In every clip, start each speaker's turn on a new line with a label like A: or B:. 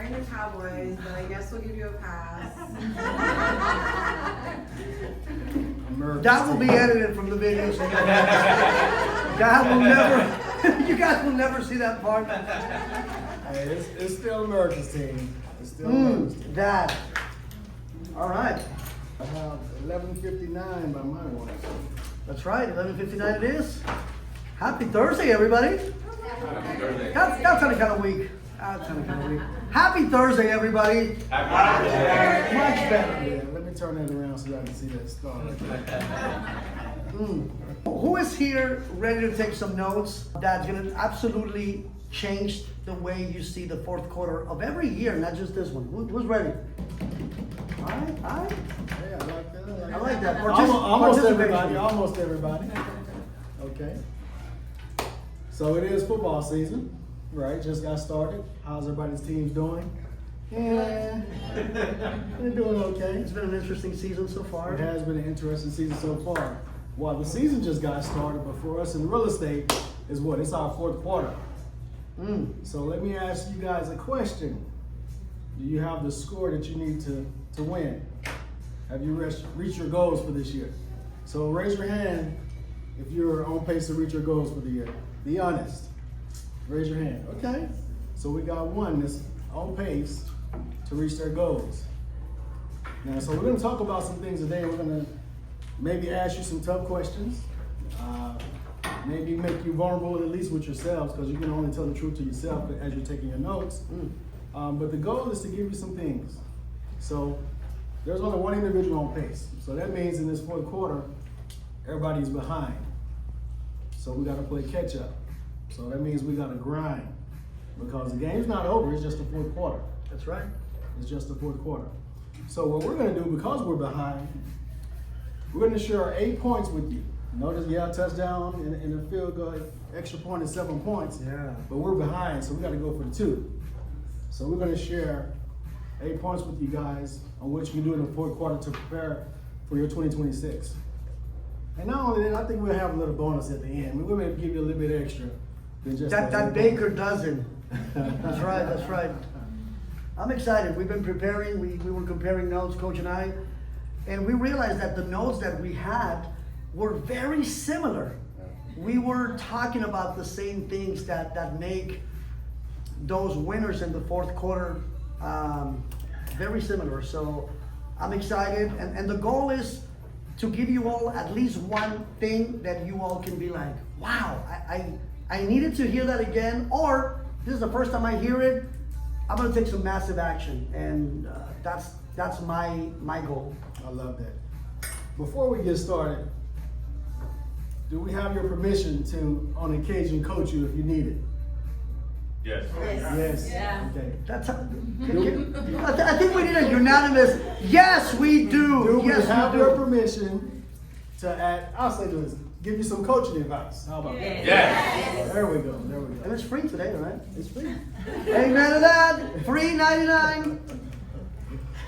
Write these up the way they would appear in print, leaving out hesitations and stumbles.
A: wearing the Cowboys, but I guess we'll give you a pass.
B: That will be edited from the video. So God will never, you guys will never see that part.
C: Hey, it's still America's team. It's still America's team.
B: Dad. All right.
C: I have 11:59 by my watch.
B: That's right, 11:59 it is. Happy Thursday, everybody.
D: Happy Thursday.
B: That sounded kind of weak. Happy Thursday, everybody.
D: Happy Thursday.
B: Much better.
C: Yeah, let me turn that around so y'all can see that star right there.
B: Who is here ready to take some notes? That's going to absolutely change the way you see the fourth quarter of every year, not just this one. Who's ready? All right.
C: Hey, I like that.
B: I like that.
C: Almost everybody.
B: Participation.
C: Almost everybody. Okay. So it is football season, right? Just got started. How's everybody's teams doing? Yeah, they're doing okay.
B: It's been an interesting season so far.
C: It has been an interesting season so far. Well, the season just got started, but for us in real estate, is what? It's our fourth quarter. So let me ask you guys a question. Do you have the score that you need to win? Have you reached your goals for this year? So raise your hand if you're on pace to reach your goals for the year. Be honest. Raise your hand. Okay. So we got one that's on pace to reach their goals. Now, so we're going to talk about some things today. We're going to maybe ask you some tough questions. Maybe make you vulnerable at least with yourselves, because you can only tell the truth to yourself as you're taking your notes. But the goal is to give you some things. So there's only one individual on pace. So that means in this fourth quarter, everybody's behind. So we got to play catch up. So that means we got to grind, because the game's not over. It's just the fourth quarter.
B: That's right.
C: It's just the fourth quarter. So what we're going to do, because we're behind, we're going to share 8 points with you. Notice, touchdown in the field goal, extra point is 7 points.
B: Yeah.
C: But we're behind, so we got to go for the 2. So we're going to share 8 points with you guys on what you can do in the fourth quarter to prepare for your 2026. And not only that, I think we'll have a little bonus at the end. We're going to give you a little bit extra than just
B: That baker dozen. That's right. That's right. I'm excited. We've been preparing. We were comparing notes, Coach and I, and we realized that the notes that we had were very similar. We were talking about the same things that make those winners in the fourth quarter very similar. So I'm excited, and the goal is to give you all at least one thing that you all can be like, wow, I needed to hear that again, or this is the first time I hear it. I'm gonna take some massive action, and that's my goal.
C: I love that. Before we get started, do we have your permission to, on occasion, coach you if you need it?
D: Yes.
C: Yes.
A: Yeah.
C: Okay.
B: That's I think we need a unanimous. Yes, we do.
C: Do we
B: Yes,
C: have
B: we
C: your
B: do.
C: permission to add? I'll say this: give you some coaching advice. How about that?
D: Yes.
C: There we go. There we
B: And
C: go.
B: it's free today, right?
C: It's free.
B: Amen to that. Free 99.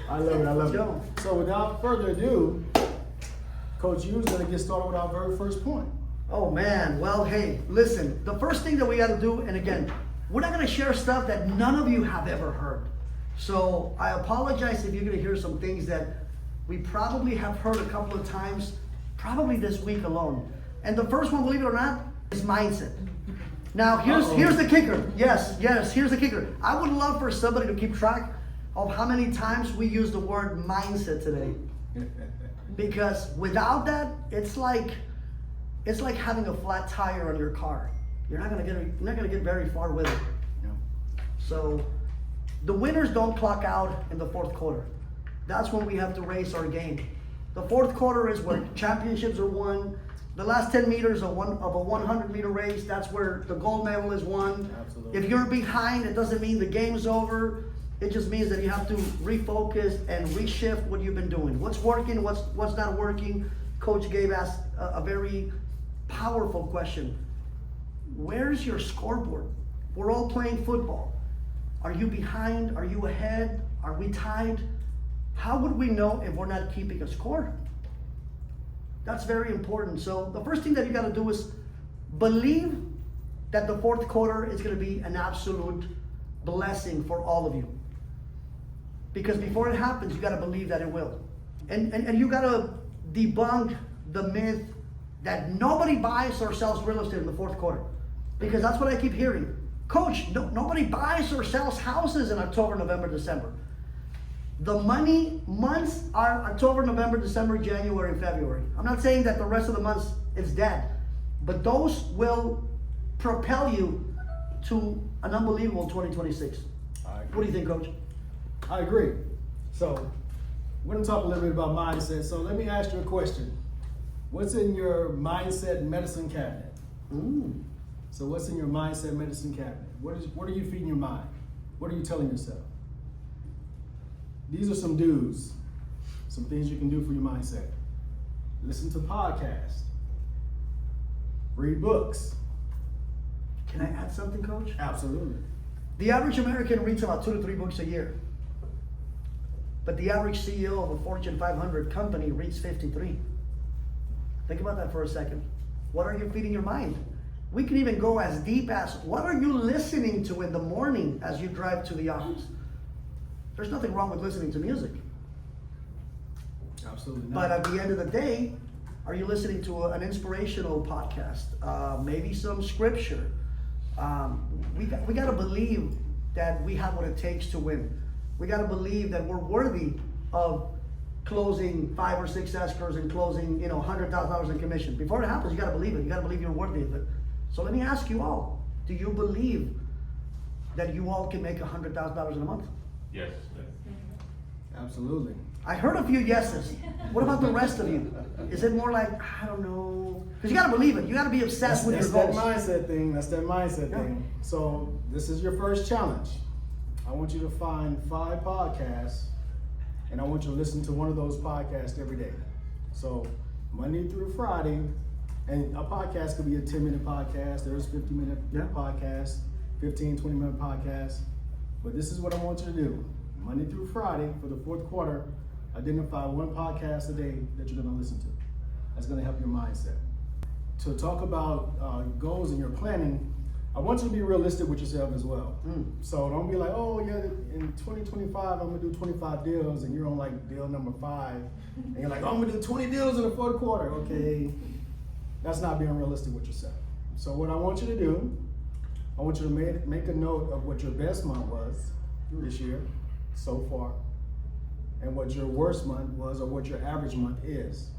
C: I love it. I love
B: Let's go.
C: it. So without further ado, Coach Hughes is going to get started with our very first point.
B: Oh man. Well, hey, listen. The first thing that we got to do, and again, we're not going to share stuff that none of you have ever heard. So I apologize if you're going to hear some things that we probably have heard a couple of times, probably this week alone. And the first one, believe it or not, is mindset. Now, here's the kicker. Yes, here's the kicker. I would love for somebody to keep track of how many times we use the word mindset today. Because without that, it's like having a flat tire on your car. You're not gonna get very far with it.
C: Yeah.
B: So the winners don't clock out in the fourth quarter. That's when we have to raise our game. The fourth quarter is where championships are won. The last 10 meters of a 100-meter race, that's where the gold medal is won.
C: Absolutely.
B: If you're behind, it doesn't mean the game's over. It just means that you have to refocus and reshift what you've been doing. What's working, what's not working. Coach Gabe asked a very powerful question. Where's your scoreboard? We're all playing football. Are you behind? Are you ahead? Are we tied? How would we know if we're not keeping a score? That's very important. So the first thing that you got to do is believe that the fourth quarter is going to be an absolute blessing for all of you. Because before it happens, you gotta believe that it will. And you gotta debunk the myth that nobody buys or sells real estate in the fourth quarter. Because that's what I keep hearing. Coach, nobody buys or sells houses in October, November, December. The money months are October, November, December, January, and February. I'm not saying that the rest of the months is dead, but those will propel you to an unbelievable 2026. What do you think, Coach?
C: I agree. So we're going to talk a little bit about mindset. So let me ask you a question. What's in your mindset medicine cabinet? So what's in your mindset medicine cabinet? What are you feeding your mind? What are you telling yourself? These are some do's, some things you can do for your mindset. Listen to podcasts. Read books.
B: Can I add something, Coach?
C: Absolutely.
B: The average American reads about 2 to 3 books a year. But the average CEO of a Fortune 500 company reads 53. Think about that for a second. What are you feeding your mind? We can even go as deep as, what are you listening to in the morning as you drive to the office? There's nothing wrong with listening to music.
C: Absolutely not.
B: But at the end of the day, are you listening to an inspirational podcast? Maybe some scripture. We got to believe that we have what it takes to win. We got to believe that we're worthy of closing 5 or 6 escrows and closing, $100,000 in commission. Before it happens, you got to believe it. You got to believe you're worthy of it. So let me ask you all: do you believe that you all can make $100,000 in a month?
D: Yes.
C: Absolutely.
B: I heard a few yeses. What about the rest of you? Is it more like, I don't know? Because you got to believe it. You got to be obsessed with your goals.
C: That's that mindset thing. So this is your first challenge. I want you to find 5 podcasts, and I want you to listen to one of those podcasts every day. So Monday through Friday, and a podcast could be a 10-minute podcast. There's 50-minute podcasts, 15, 20-minute podcasts. But this is what I want you to do. Monday through Friday for the fourth quarter, identify 1 podcast a day that you're going to listen to. That's going to help your mindset. To talk about goals in your planning, I want you to be realistic with yourself as well. So don't be like, oh yeah, in 2025 I'm gonna do 25 deals, and you're on like deal number 5, and you're like, oh, I'm gonna do 20 deals in the fourth quarter. Okay, that's not being realistic with yourself. So what I want you to do, I want you to make a note of what your best month was this year so far, and what your worst month was, or what your average month is.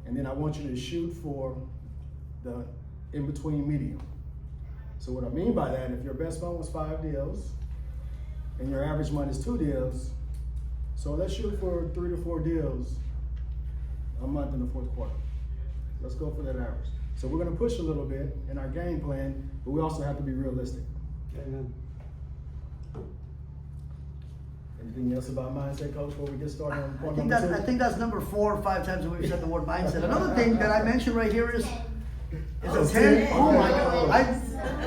C: And then I want you to shoot for the in-between medium. So what I mean by that, if your best month was 5 deals and your average month is 2 deals, so let's shoot for 3 to 4 deals a month in the fourth quarter. Let's go for that average. So we're gonna push a little bit in our game plan, but we also have to be realistic.
B: Amen.
C: Anything else about mindset, Coach, before we get started on point
B: I
C: number 2?
B: think that's number 4 or 5 times that we've said the word mindset. Another thing that I mentioned right here is a 10. Oh my God.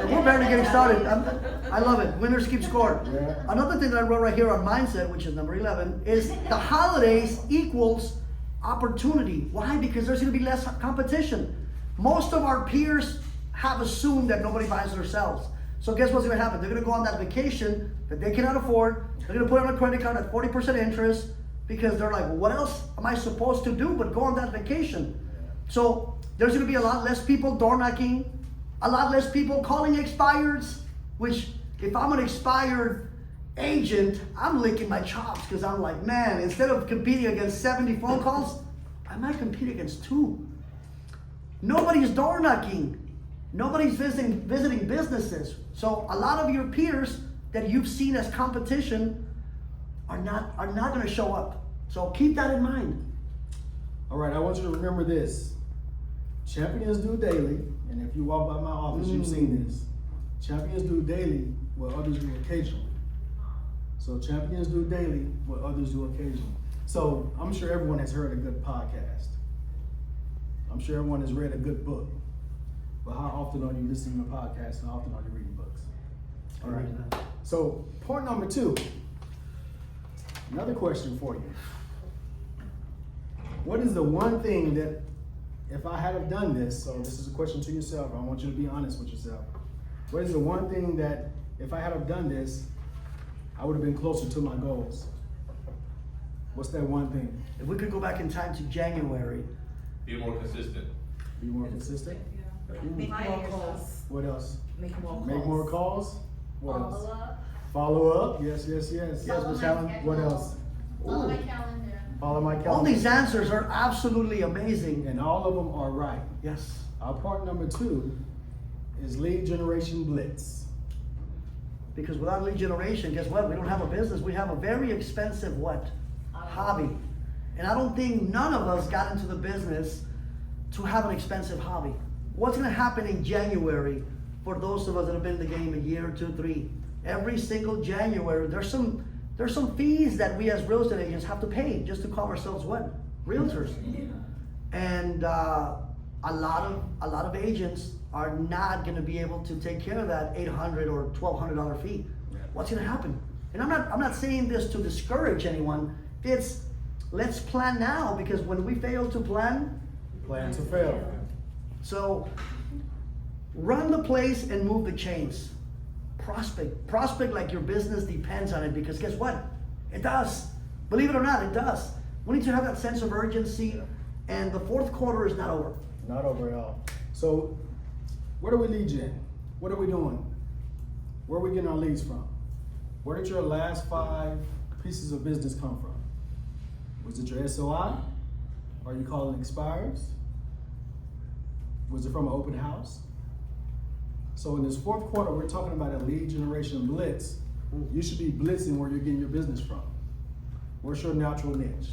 B: We're barely getting started. I love it. Winners keep score.
C: Yeah.
B: Another thing that I wrote right here on mindset, which is number 11, is the holidays equals opportunity. Why? Because there's going to be less competition. Most of our peers have assumed that nobody buys or sells. So guess what's going to happen? They're going to go on that vacation that they cannot afford. They're going to put on a credit card at 40% interest because they're like, well, what else am I supposed to do but go on that vacation? So there's going to be a lot less people door knocking, a lot less people calling expireds, which if I'm an expired agent, I'm licking my chops because I'm like, man, instead of competing against 70 phone calls, I might compete against 2. Nobody's door knocking. Nobody's visiting businesses. So a lot of your peers that you've seen as competition are not going to show up. So keep that in mind.
C: All right, I want you to remember this. Champions do daily, and if you walk by my office, you've seen this. Champions do daily what others do occasionally. So champions do daily what others do occasionally. So I'm sure everyone has heard a good podcast. I'm sure everyone has read a good book. But how often are you listening to podcasts, and how often are you reading books? All right. So point number 2, another question for you. What is the one thing that, if I had have done this, so this is a question to yourself, I want you to be honest with yourself. What is the one thing that, if I had have done this, I would have been closer to my goals. What's that one thing?
B: If we could go back in time to January,
D: Be more consistent.
C: Be more consistent.
E: Make more calls.
C: What else?
E: Make more calls.
C: Make more calls. What else?
F: Follow up.
C: Follow up. Yes, yes, yes.
B: Yes, Ms. Allen.
C: What else?
F: Follow my calendar.
C: Follow my calendar.
B: all these answers are absolutely amazing.
C: And all of them are right.
B: Yes.
C: Our part number 2 is lead generation blitz.
B: Because without lead generation, guess what? We don't have a business. We have a very expensive what? Hobby. And I don't think none of us got into the business to have an expensive hobby. What's gonna happen in January for those of us that have been in the game a year, 2, 3? Every single January, there's some fees that we as real estate agents have to pay just to call ourselves what? Realtors. And a lot of agents are not gonna be able to take care of that $800 or $1,200 fee. What's gonna happen? And I'm not saying this to discourage anyone. It's let's plan now, because when we fail to plan,
C: Plan to fail.
B: so run the place and move the chains. Prospect like your business depends on it, because guess what? It does. Believe it or not, it does. We need to have that sense of urgency, and the fourth quarter is not over.
C: Not over at all. So, where do we lead gen? What are we doing? Where are we getting our leads from? Where did your last 5 pieces of business come from? Was it your SOI? Are you calling expires? Was it from an open house? So in this fourth quarter, we're talking about a lead generation blitz. You should be blitzing where you're getting your business from. What's your natural niche?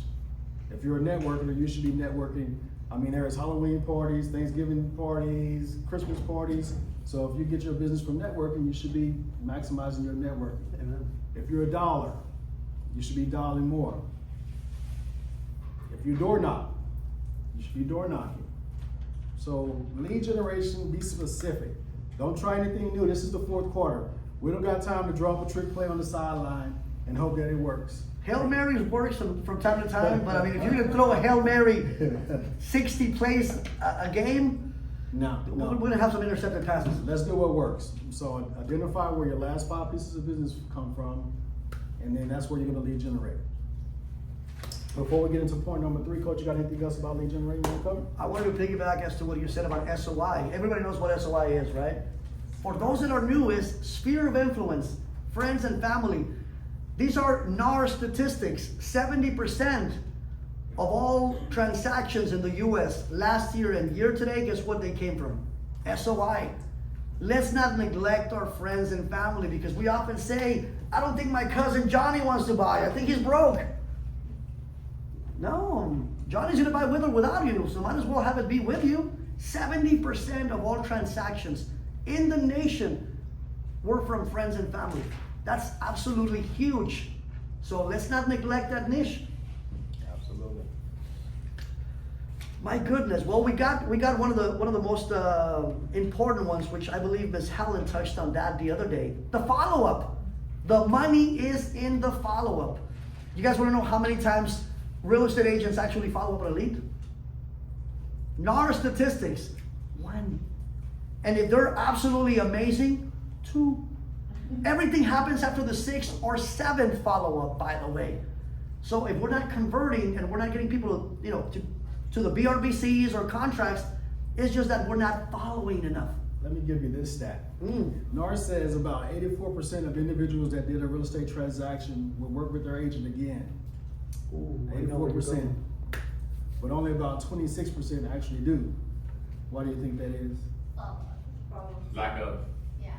C: If you're a networker, you should be networking. I mean, there's Halloween parties, Thanksgiving parties, Christmas parties. So if you get your business from networking, you should be maximizing your networking.
B: Amen.
C: If you're a dollar, you should be dialing more. If you door knock, you should be door knocking. So lead generation, be specific. Don't try anything new. This is the fourth quarter. We don't got time to drop a trick play on the sideline and hope that it works.
B: Hail Marys works from time to time, but I mean, if you're gonna throw a Hail Mary 60 plays a game,
C: No.
B: we're gonna have some intercepted passes.
C: Let's do what works. So identify where your last 5 pieces of business come from, and then that's where you're gonna lead generate. Before we get into point number 3, Coach, you got anything else about lead generating you want to cover?
B: I wanted to piggyback as to what you said about SOI. Everybody knows what SOI is, right? For those that are new, is sphere of influence, friends and family. These are NAR statistics. 70% of all transactions in the US last year and year today, guess what they came from? SOI. Let's not neglect our friends and family, because we often say, I don't think my cousin Johnny wants to buy. I think he's broke. No, Johnny's gonna buy with or without you, so might as well have it be with you. 70% of all transactions in the nation were from friends and family. That's absolutely huge. So let's not neglect that niche.
C: Absolutely.
B: My goodness. Well, we got one of the most important ones, which I believe Ms. Helen touched on that the other day. The follow-up. The money is in the follow-up. You guys want to know how many times real estate agents actually follow up on a lead? NAR statistics, 1. And if they're absolutely amazing, 2. Everything happens after the 6th or 7th follow-up, by the way. So if we're not converting and we're not getting people, to the BRBCs or contracts, it's just that we're not following enough.
C: Let me give you this stat. NAR says about 84% of individuals that did a real estate transaction will work with their agent again.
B: Ooh, I know where you're
C: 84%.
B: going.
C: But only about 26% actually do. Why do you think that is?
D: Lack of.
F: Yeah,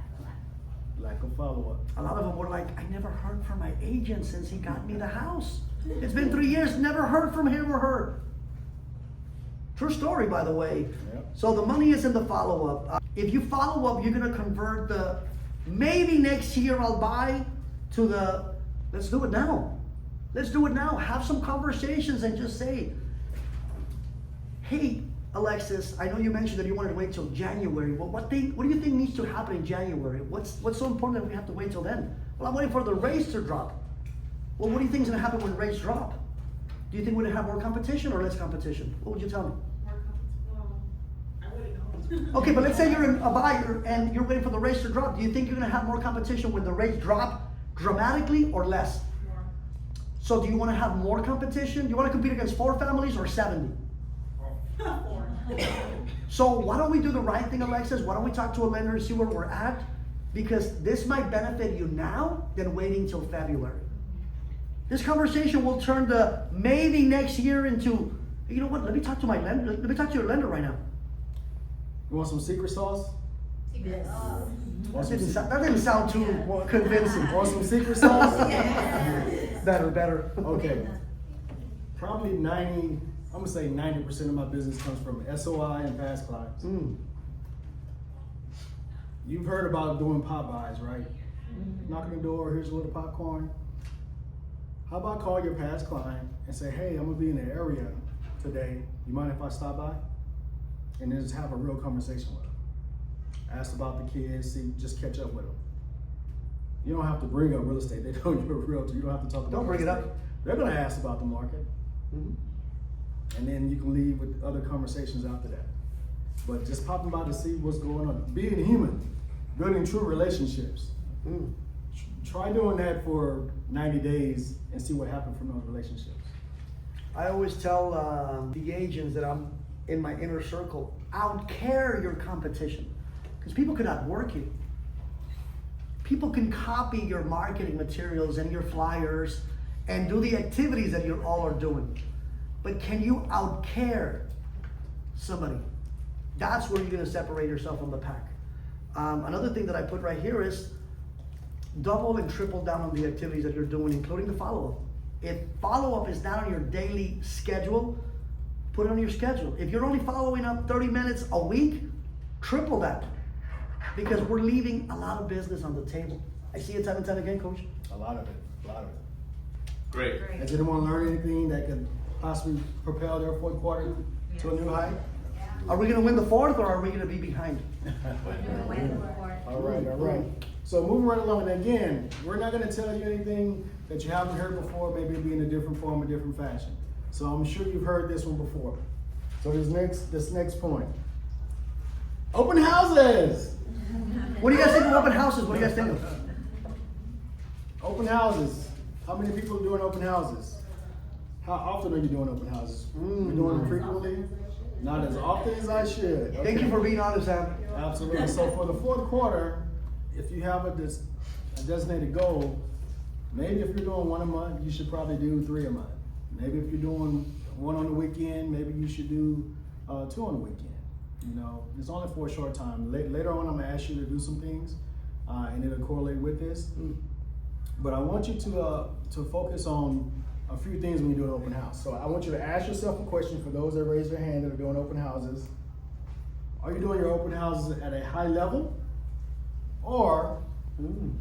C: Lack of follow-up.
B: A lot of them were like, I never heard from my agent since he got me the house. It's been 3 years, never heard from him or her. True story, by the way.
C: Yep.
B: So the money is in the follow-up. If you follow up, you're gonna convert the maybe next year I'll buy to the let's do it now. Let's do it now. Have some conversations and just say, hey, Alexis, I know you mentioned that you wanted to wait till January. Well, what do you think needs to happen in January? What's so important that we have to wait till then? Well, I'm waiting for the rates to drop. Well, what do you think is gonna happen when rates drop? Do you think we're gonna have more competition or less competition? What would you tell me?
A: I wouldn't know.
B: Okay, but let's say you're a buyer and you're waiting for the rates to drop. Do you think you're gonna have more competition when the rates drop dramatically or less?
A: More.
B: So do you want to have more competition? Do you want to compete against 4 families or 70?
A: 4.
B: So why don't we do the right thing, Alexis? Why don't we talk to a lender and see where we're at? Because this might benefit you now than waiting till February. This conversation will turn the maybe next year into, you know what, let me talk to my lender. Let me talk to your lender right now.
C: You want some secret sauce?
E: Yes.
B: That didn't sound too convincing.
C: Want some secret sauce?
B: Better.
C: Okay. Probably 90, I'm gonna say 90% of my business comes from SOI and past clients. You've heard about doing pop buys, right? Knock on the door, here's a little popcorn. How about call your past client and say, hey, I'm gonna be in the area today. You mind if I stop by? And then just have a real conversation with them. Ask about the kids, see, just catch up with them. You don't have to bring up real estate. They know you're a realtor. You don't have to talk about
B: Don't bring it
C: real
B: up.
C: estate. They're gonna ask about the market. And then you can leave with other conversations after that. But just popping by to see what's going on. Being human, building true relationships. Try doing that for 90 days and see what happens from those relationships.
B: I always tell the agents that I'm in my inner circle, outcare your competition. Because people can outwork you. People can copy your marketing materials and your flyers and do the activities that you all are doing. But can you outcare somebody? That's where you're gonna separate yourself from the pack. Another thing that I put right here is double and triple down on the activities that you're doing, including the follow-up. If follow-up is not on your daily schedule, put it on your schedule. If you're only following up 30 minutes a week, triple that. Because we're leaving a lot of business on the table. I see it time and time again, Coach.
C: A lot of it.
D: Great.
C: Has anyone learned anything that could possibly propel their fourth quarter to a new height?
B: Are we gonna win the 4th or are we gonna be behind?
C: All right. So moving right along, and again, we're not gonna tell you anything that you haven't heard before, maybe it'll be in a different form, a different fashion. So I'm sure you've heard this one before. So this next point. Open houses!
B: What do you guys think of open houses? What do you guys think of?
C: Open houses. How many people are doing open houses? How often are you doing open houses? You doing them frequently? Not as often as I should.
B: Thank you for being honest, Sam.
C: Absolutely. So for the fourth quarter, if you have a designated goal, maybe if you're doing 1 a month, you should probably do 3 a month. Maybe if you're doing 1 on the weekend, maybe you should do 2 on the weekend. You know, it's only for a short time. Later on, I'm gonna ask you to do some things, and it'll correlate with this. But I want you to focus on a few things when you do an open house. So I want you to ask yourself a question for those that raise their hand that are doing open houses. Are you doing your open houses at a high level? Or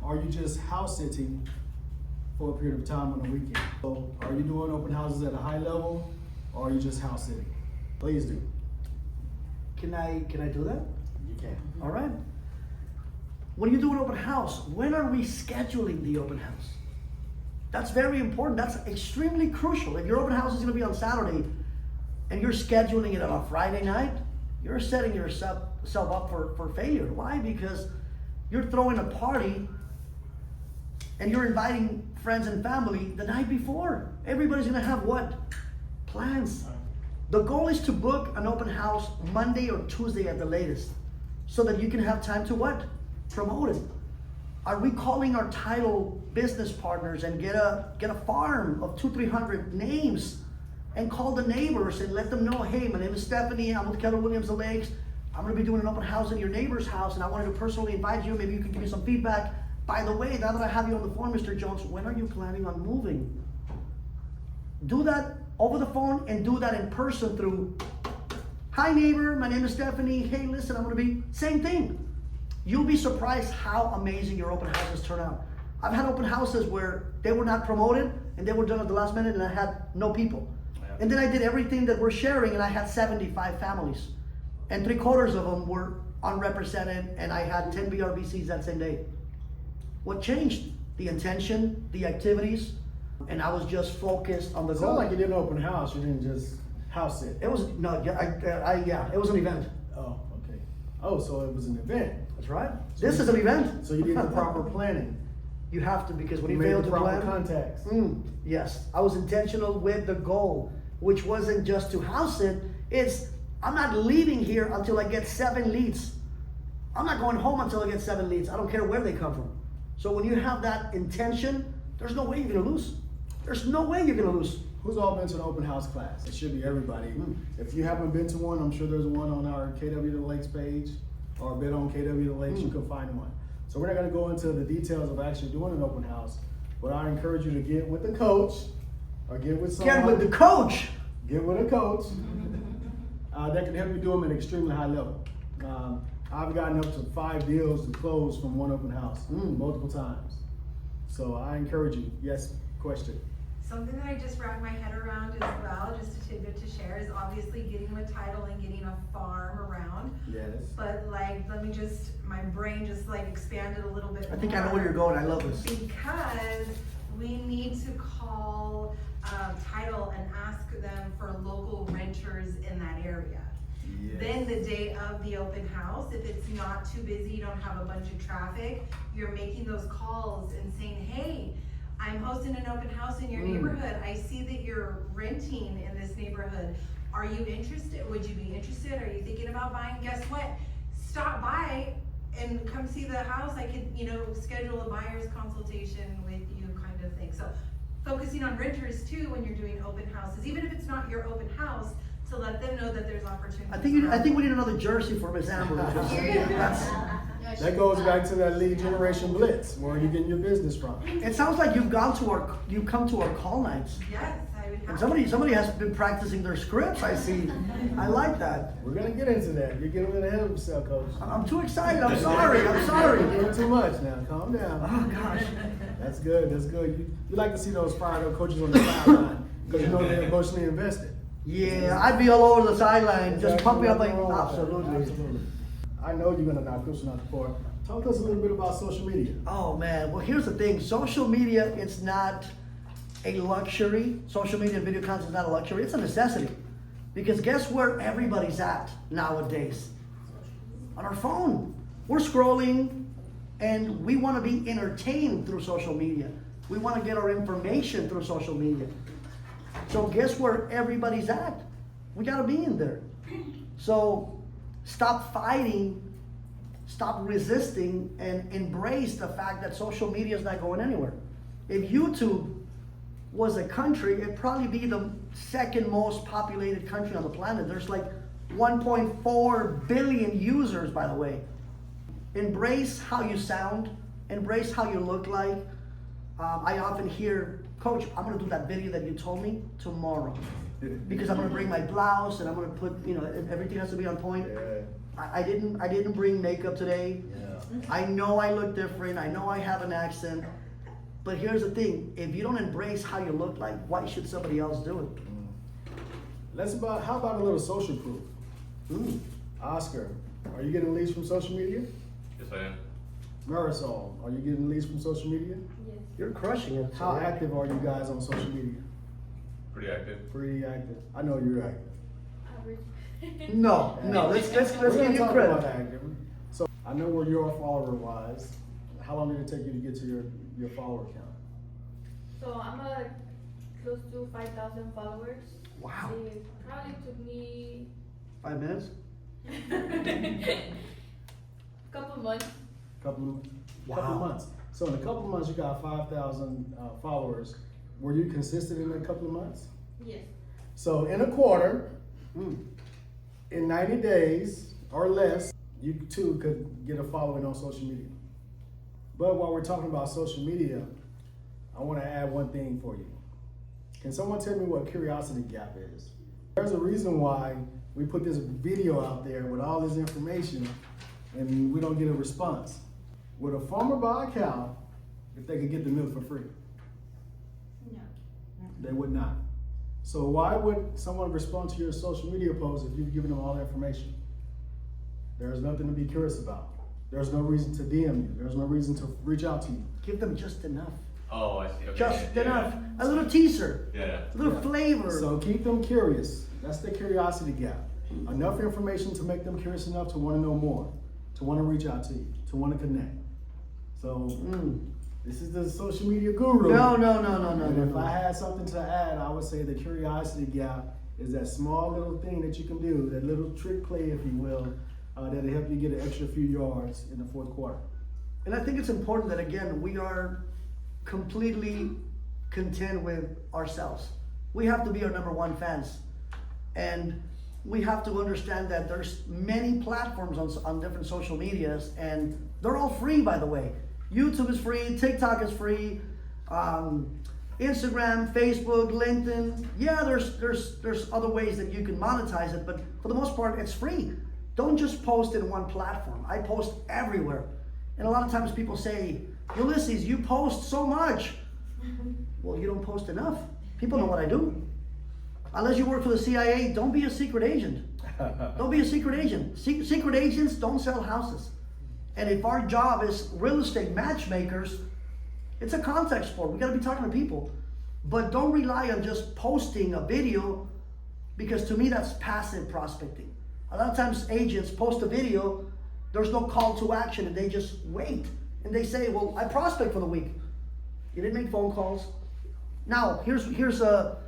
C: are you just house sitting for a period of time on the weekend? So are you doing open houses at a high level or are you just house sitting? Please do.
B: Can I do that?
C: You can.
B: All right. When you do an open house, when are we scheduling the open house? That's very important. That's extremely crucial. If your open house is going to be on Saturday and you're scheduling it on a Friday night, you're setting yourself up for failure. Why? Because you're throwing a party and you're inviting friends and family the night before. Everybody's going to have what? Plans. The goal is to book an open house Monday or Tuesday at the latest so that you can have time to what? Promote it. Are we calling our title business partners and get a farm of 200-300 names and call the neighbors and let them know, hey, my name is Stephanie, I'm with Keller Williams the Lakes. I'm gonna be doing an open house at your neighbor's house and I wanted to personally invite you. Maybe you can give me some feedback. By the way, now that I have you on the phone, Mr. Jones, when are you planning on moving? Do that over the phone and do that in person through, hi neighbor, my name is Stephanie. Hey, listen, I'm gonna be, same thing. You'll be surprised how amazing your open houses turn out. I've had open houses where they were not promoted and they were done at the last minute and I had no people. Yeah. And then I did everything that we're sharing and I had 75 families. And 3/4 of them were unrepresented and I had 10 BRBCs that same day. What changed? The intention, the activities, and I was just focused on the
C: It
B: goal.
C: sounds like you did an open house, you didn't just house sit.
B: It was, no, yeah, it was an event.
C: Oh, okay. Oh, so it was an event.
B: That's right. This is an event.
C: So you did the proper planning.
B: You have to, because when
C: You
B: you
C: made
B: fail
C: the
B: to
C: proper
B: plan.
C: contacts.
B: Yes, I was intentional with the goal, which wasn't just to house it. It's, I'm not leaving here until I get 7 leads. I'm not going home until I get 7 leads. I don't care where they come from. So when you have that intention, there's no way you're gonna lose. There's no way you're gonna lose.
C: Who's all been to an open house class? It should be everybody. If you haven't been to one, I'm sure there's one on our KW the Lakes page or been on KW the Lakes, you can find one. So we're not gonna go into the details of actually doing an open house, but I encourage you to get with the coach or get with someone.
B: Get with the coach.
C: Get with a coach that can help you do them at an extremely high level. I've gotten up to 5 deals to close from one open house multiple times. So I encourage you. Yes, question.
E: Something that I just wrapped my head around as well, just a tidbit to share, is obviously getting a title and getting a farm around.
C: Yes.
E: But like, let me just, my brain just like expanded a little bit
B: I think I know where you're going. I love this.
E: Because we need to call title and ask them for local renters in that area.
C: Yes.
E: Then the day of the open house, if it's not too busy, you don't have a bunch of traffic, you're making those calls and saying, hey, I'm hosting an open house in your neighborhood. I see that you're renting in this neighborhood. Are you interested? Would you be interested? Are you thinking about buying? Guess what? Stop by and come see the house. I could, schedule a buyer's consultation with you, kind of thing. So focusing on renters too when you're doing open houses, even if it's not your open house, to let them know that there's opportunities.
B: I think we need another jersey for Miss Amber.
C: That goes back to that lead generation blitz. Where are you getting your business from?
B: It sounds like you've come to our call nights.
E: Yes, I would have.
B: And somebody has been practicing their scripts, I see. I like that.
C: We're gonna get into that. You're getting ahead of yourself, coach.
B: I'm too excited. I'm sorry.
C: You're doing too much now. Calm down.
B: Oh gosh.
C: That's good. That's good. You like to see those fired up coaches on the sideline because you know they're emotionally invested.
B: Yeah, I'd be all over the sideline, just
C: Exactly.
B: pumping up like,
C: Nothing wrong with that.
B: absolutely.
C: Absolutely. I know you're gonna knock this one out the park. Talk to us a little bit about social media.
B: Oh man, well here's the thing, social media, it's not a luxury. Social media and video content is not a luxury, it's a necessity. Because guess where everybody's at nowadays? On our phone. We're scrolling and we wanna be entertained through social media. We wanna get our information through social media. So guess where everybody's at? We gotta be in there. So stop fighting, stop resisting, and embrace the fact that social media is not going anywhere. If YouTube was a country, it'd probably be the 2nd most populated country on the planet. There's like 1.4 billion users, by the way. Embrace how you sound, embrace how you look like. I often hear, Coach, I'm gonna do that video that you told me tomorrow. Because I'm gonna bring my blouse and I'm gonna put, everything has to be on point.
C: Yeah.
B: I didn't bring makeup today.
C: Yeah.
B: I know I look different. I know I have an accent. But here's the thing: if you don't embrace how you look like, why should somebody else do it?
C: How about a little social proof? Oscar, are you getting leads from social media?
D: Yes, I am.
C: Marisol, are you getting leads from social media?
A: Yes.
B: You're crushing it.
C: How active are you guys on social media?
D: Pretty active.
C: Pretty active. I know you're active.
A: Average.
B: No. Let's
C: We're
B: give
C: gonna
B: you
C: talk about
B: credit.
C: active. So I know where you are follower wise. How long did it take you to get to your follower count?
A: So I'm close to 5,000 followers.
B: Wow.
A: It probably took me
B: 5 minutes.
A: couple months.
C: Couple
B: Wow.
C: months. So in a couple months, you got 5,000 followers. Were you consistent in a couple of months?
A: Yes.
C: So in a quarter, in 90 days or less, you too could get a following on social media. But while we're talking about social media, I want to add one thing for you. Can someone tell me what curiosity gap is? There's a reason why we put this video out there with all this information and we don't get a response. Would a farmer buy a cow if they could get the milk for free?
A: No.
C: They would not. So why would someone respond to your social media post if you've given them all the information? There's nothing to be curious about. There's no reason to DM you. There's no reason to reach out to you.
B: Give them just enough.
D: Oh, I see. Okay.
B: Just
D: yeah,
B: enough. A little teaser.
D: Yeah.
B: A little
C: Yeah.
B: flavor.
C: So keep them curious. That's the curiosity gap. Enough information to make them curious enough to want to know more, to want to reach out to you, to want to connect. So This is the social media guru.
B: No.
C: And if I had something to add, I would say the curiosity gap is that small little thing that you can do, that little trick play, if you will, that'll help you get an extra few yards in the fourth quarter.
B: And I think it's important that, again, we are completely content with ourselves. We have to be our number one fans. And we have to understand that there's many platforms on different social medias, and they're all free, by the way. YouTube is free, TikTok is free, Instagram, Facebook, LinkedIn. Yeah, there's other ways that you can monetize it, but for the most part, it's free. Don't just post in one platform. I post everywhere. And a lot of times people say, Ulysses, you post so much. Well, you don't post enough. People know what I do. Unless you work for the CIA, don't be a secret agent. Don't be a secret agent. Secret agents don't sell houses. And if our job is real estate matchmakers, it's a contact sport. We got to be talking to people. But don't rely on just posting a video, because to me that's passive prospecting. A lot of times agents post a video, there's no call to action, and they just wait. And they say, well, I prospect for the week. You didn't make phone calls. Now, here's a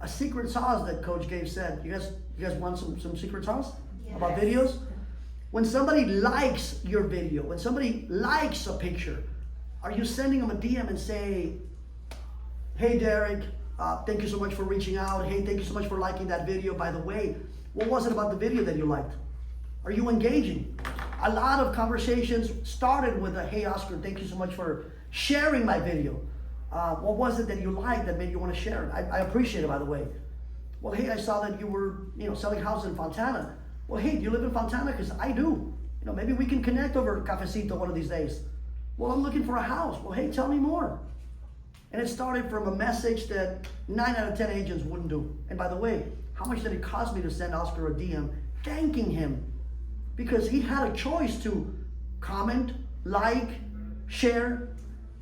B: secret sauce that Coach Gabe said. You guys want some secret sauce about videos? When somebody likes your video, when somebody likes a picture, are you sending them a DM and say, hey Derek, thank you so much for reaching out. Hey, thank you so much for liking that video. By the way, what was it about the video that you liked? Are you engaging? A lot of conversations started with a, hey Oscar, thank you so much for sharing my video. What was it that you liked that made you want to share it? I appreciate it, by the way. Well, hey, I saw that you were, selling houses in Fontana. Well, hey, do you live in Fontana? Because I do. Maybe we can connect over cafecito one of these days. Well, I'm looking for a house. Well, hey, tell me more. And it started from a message that 9 out of 10 agents wouldn't do. And by the way, how much did it cost me to send Oscar a DM thanking him? Because he had a choice to comment, like, share,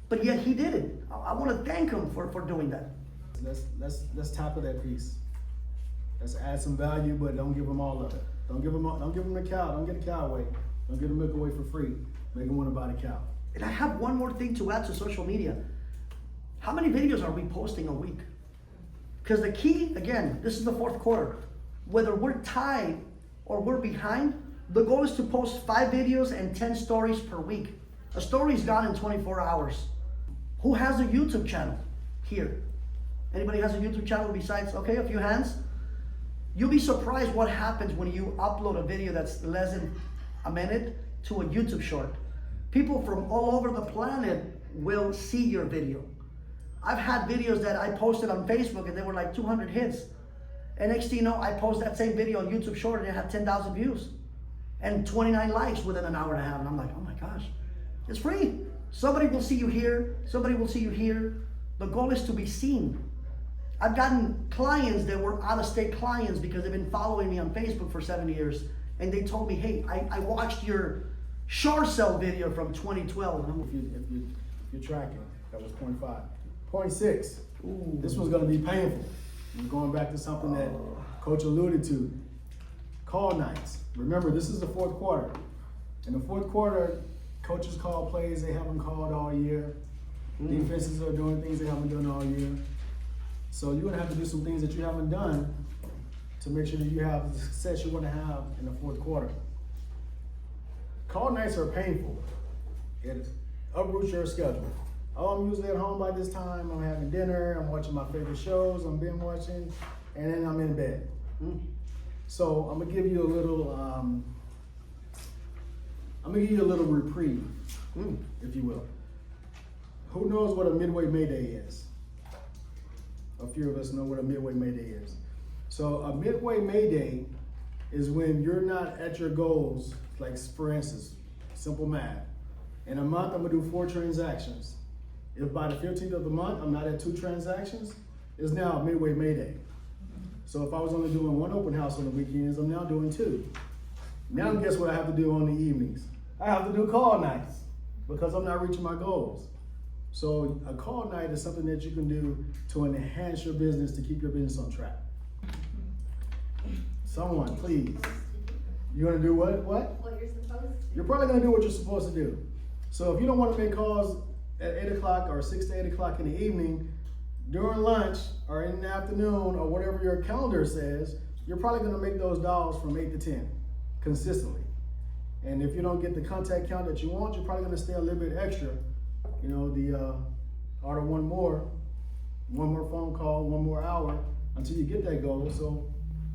B: but yet he did it. I want to thank him for doing that.
C: Let's tackle that piece. Let's add some value, but don't give them all of it. Don't give them the cow. Don't get a cow away. Don't get the milk away for free. Make them want to buy the cow.
B: And I have one more thing to add to social media. How many videos are we posting a week? Because the key, again, this is the fourth quarter. Whether we're tied or we're behind, the goal is to post 5 videos and 10 stories per week. A story's gone in 24 hours. Who has a YouTube channel here? Anybody has a YouTube channel besides, okay, a few hands? You'll be surprised what happens when you upload a video that's less than a minute to a YouTube short. People from all over the planet will see your video. I've had videos that I posted on Facebook and they were like 200 hits. And next thing you know, I post that same video on YouTube short and it had 10,000 views and 29 likes within an hour and a half. And I'm like, oh my gosh, it's free. Somebody will see you here. Somebody will see you here. The goal is to be seen. I've gotten clients that were out-of-state clients because they've been following me on Facebook for 7 years. And they told me, hey, I watched your short sale video from 2012. And
C: If you're tracking, that was 0.5. 0.6. Ooh. This one's going to be painful. I'm going back to something that Coach alluded to. Call nights. Remember, this is the fourth quarter. In the fourth quarter, coaches call plays they haven't called all year. Defenses are doing things they haven't done all year. So you're going to have to do some things that you haven't done to make sure that you have the success you want to have in the fourth quarter. Call nights are painful. It uproots your schedule. Oh, I'm usually at home by this time. I'm having dinner. I'm watching my favorite shows. I'm binge watching, and then I'm in bed. So I'm gonna give you a little. I'm gonna give you a little reprieve, if you will. Who knows what a midway Mayday is? A few of us know what a midway Mayday is. So a midway Mayday is when you're not at your goals. Like for instance, simple math. In a month, I'm gonna do 4 transactions. If by the 15th of the month, I'm not at 2 transactions, it's now a midway Mayday. So if I was only doing 1 open house on the weekends, I'm now doing 2. Now guess what I have to do on the evenings? I have to do call nights because I'm not reaching my goals. So a call night is something that you can do to enhance your business, to keep your business on track. Someone, please. You're gonna do what?
A: What you're supposed to.
C: You're probably gonna do what you're supposed to do. So if you don't want to make calls at 8 o'clock or 6 to 8 o'clock in the evening, during lunch or in the afternoon or whatever your calendar says, you're probably gonna make those dials from 8 to 10 consistently. And if you don't get the contact count that you want, you're probably gonna stay a little bit extra. You know, the order one more phone call, one more hour until you get that goal. So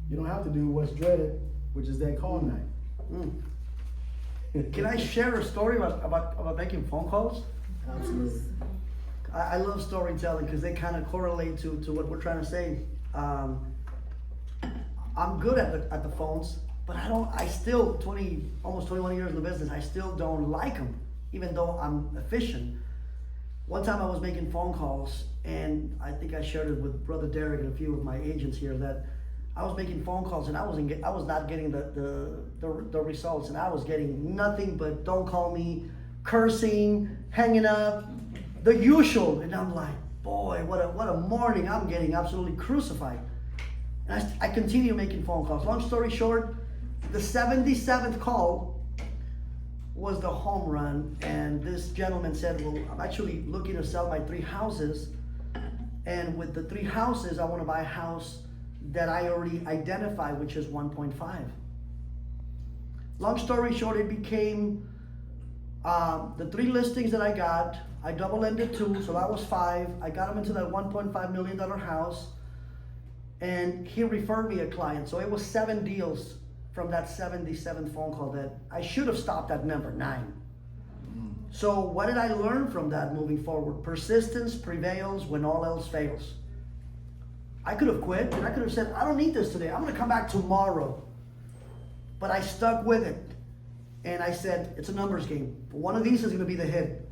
C: you don't have to do what's dreaded, which is that call night.
B: Can I share a story about making phone calls?
C: Absolutely.
B: I love storytelling because they kind of correlate to what we're trying to say. I'm good at the phones, but I still, almost 21 years in the business, I still don't like them, even though I'm efficient. One time I was making phone calls, and I think I shared it with Brother Derek and a few of my agents here, that I was making phone calls and I was not getting the results, and I was getting nothing but don't call me, cursing, hanging up, the usual. And I'm like, boy, what a morning. I'm getting absolutely crucified. And I continue making phone calls. Long story short, the 77th call was the home run, and this gentleman said, well, I'm actually looking to sell my 3 houses, and with the 3 houses, I want to buy a house that I already identified, which is 1.5. Long story short, it became the 3 listings that I got. I double-ended 2, so that was 5. I got him into that $1.5 million house, and he referred me a client. So it was 7 deals from that 77th phone call that I should have stopped at number 9. So what did I learn from that moving forward? Persistence prevails when all else fails. I could have quit, and I could have said, I don't need this today. I'm going to come back tomorrow. But I stuck with it. And I said, it's a numbers game. One of these is going to be the hit.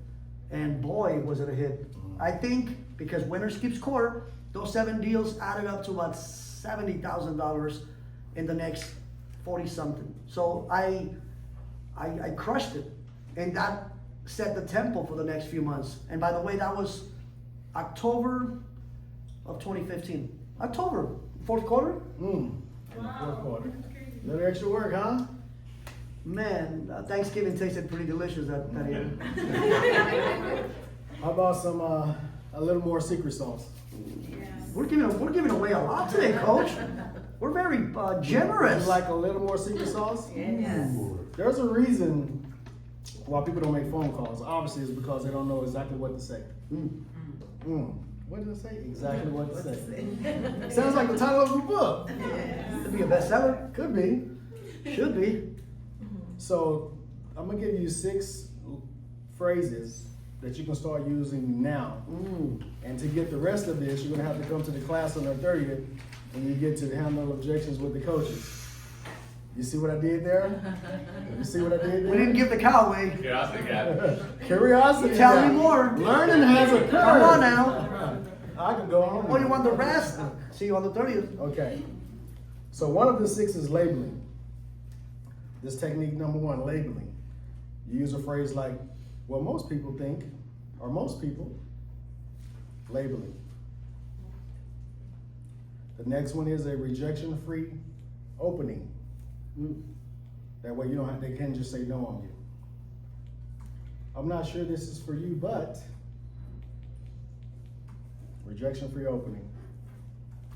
B: And boy, was it a hit. I think because winners keep score, those 7 deals added up to about $70,000 in the next 40-something. So I crushed it. And that set the tempo for the next few months. And by the way, that was October of 2015. October, 4th quarter?
C: Wow. 4th quarter. A little extra work, huh?
B: Man, Thanksgiving tasted pretty delicious that year.
C: How about some a little more secret sauce?
B: We're giving away a lot today, Coach. We're very generous.
C: You like a little more secret sauce?
E: Yes.
C: There's a reason why people don't make phone calls. Obviously, it's because they don't know exactly what to say. What did it say? Exactly what to say. Sounds like the title of a book.
B: Could be a bestseller.
C: Could be.
B: Should be.
C: So I'm gonna give you 6 phrases that you can start using now. And to get the rest of this, you're gonna have to come to the class on the 30th when you get to handle objections with the coaches. You see what I did there? You see what I did there?
B: We didn't give the cow away.
D: Curiosity gap.
C: Curiosity.
B: Tell me more.
C: Learning has occurred.
B: Come on now.
C: I can go on.
B: Oh, you want the rest? See you on the 30th.
C: Okay. So one of the 6 is labeling. This technique number 1, labeling. You use a phrase like, well, most people think, or most people, labeling. The next one is a rejection-free opening. That way they can't just say no on you. I'm not sure this is for you, but rejection-free opening.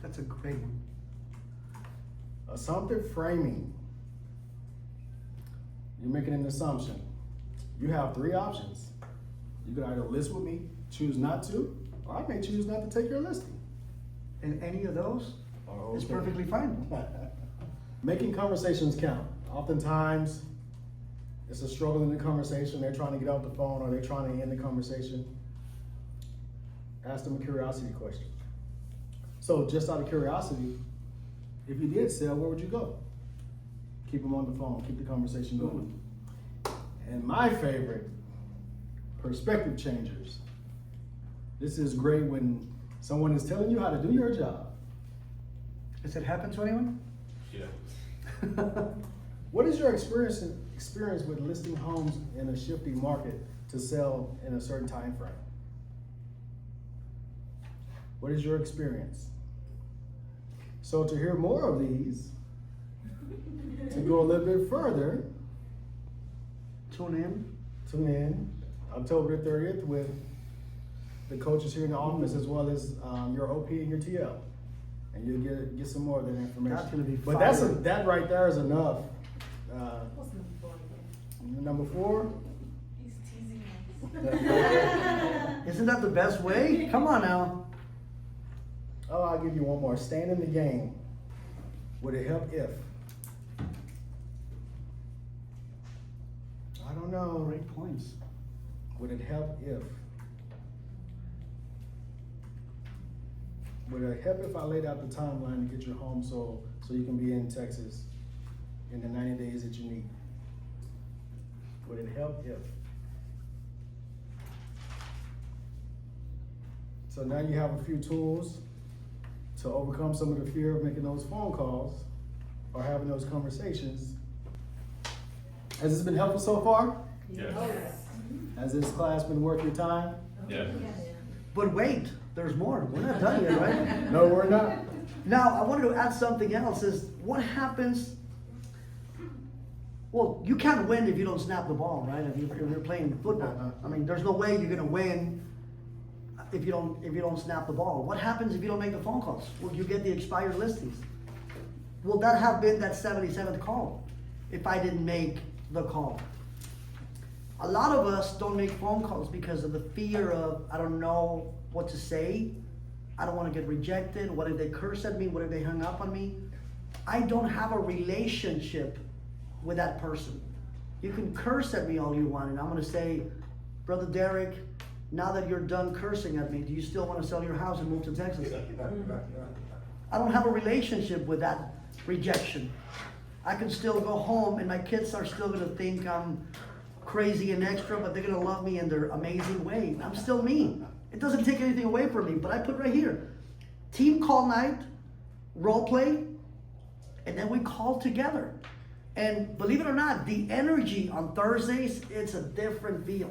B: That's a great one.
C: Assumptive framing. You're making an assumption. You have 3 options. You can either list with me, choose not to, or I may choose not to take your listing.
B: And any of those is perfectly fine.
C: Making conversations count. Oftentimes, it's a struggle in the conversation. They're trying to get off the phone or they're trying to end the conversation. Ask them a curiosity question. So just out of curiosity, if you did sell, where would you go? Keep them on the phone, keep the conversation going. And my favorite, perspective changers. This is great when someone is telling you how to do your job.
B: Has it happened to anyone?
D: Yeah.
C: What is your experience with listing homes in a shifting market to sell in a certain time frame? What is your experience? So to hear more of these, to go a little bit further,
B: Tune in.
C: tune in October 30th with the coaches here in the office as well as your OP and your TL, and you'll get some more of that information.
B: That's gonna be
C: But
B: fire.
C: that right there is enough.
A: What's number 4 again?
C: Number 4.
A: He's teasing us.
B: Isn't that the best way? Come on now.
C: Oh, I'll give you one more. Staying in the game. Would it help if? I don't know.
B: Great points.
C: Would it help if? Would it help if I laid out the timeline to get your home so you can be in Texas in the 90 days that you need? Would it help if? So now you have a few tools to overcome some of the fear of making those phone calls or having those conversations. Has this been helpful so far?
D: Yes.
C: Has this class been worth your time?
D: Yes.
B: But wait, there's more. We're not done yet, right?
C: No, we're not.
B: Now, I wanted to add something else is what happens, well, you can't win if you don't snap the ball, right? If you're playing football. I mean, there's no way you're gonna win if you don't snap the ball. What happens if you don't make the phone calls? Well, you get the expired listings. Will that have been that 77th call if I didn't make the call? A lot of us don't make phone calls because of the fear of, I don't know what to say. I don't want to get rejected. What if they curse at me? What if they hung up on me? I don't have a relationship with that person. You can curse at me all you want, and I'm going to say, Brother Derek, now that you're done cursing at me, do you still want to sell your house and move to Texas? I don't have a relationship with that rejection. I can still go home and my kids are still gonna think I'm crazy and extra, but they're gonna love me in their amazing way. I'm still me. It doesn't take anything away from me, but I put right here, team call night, role play, and then we call together. And believe it or not, the energy on Thursdays, it's a different feel.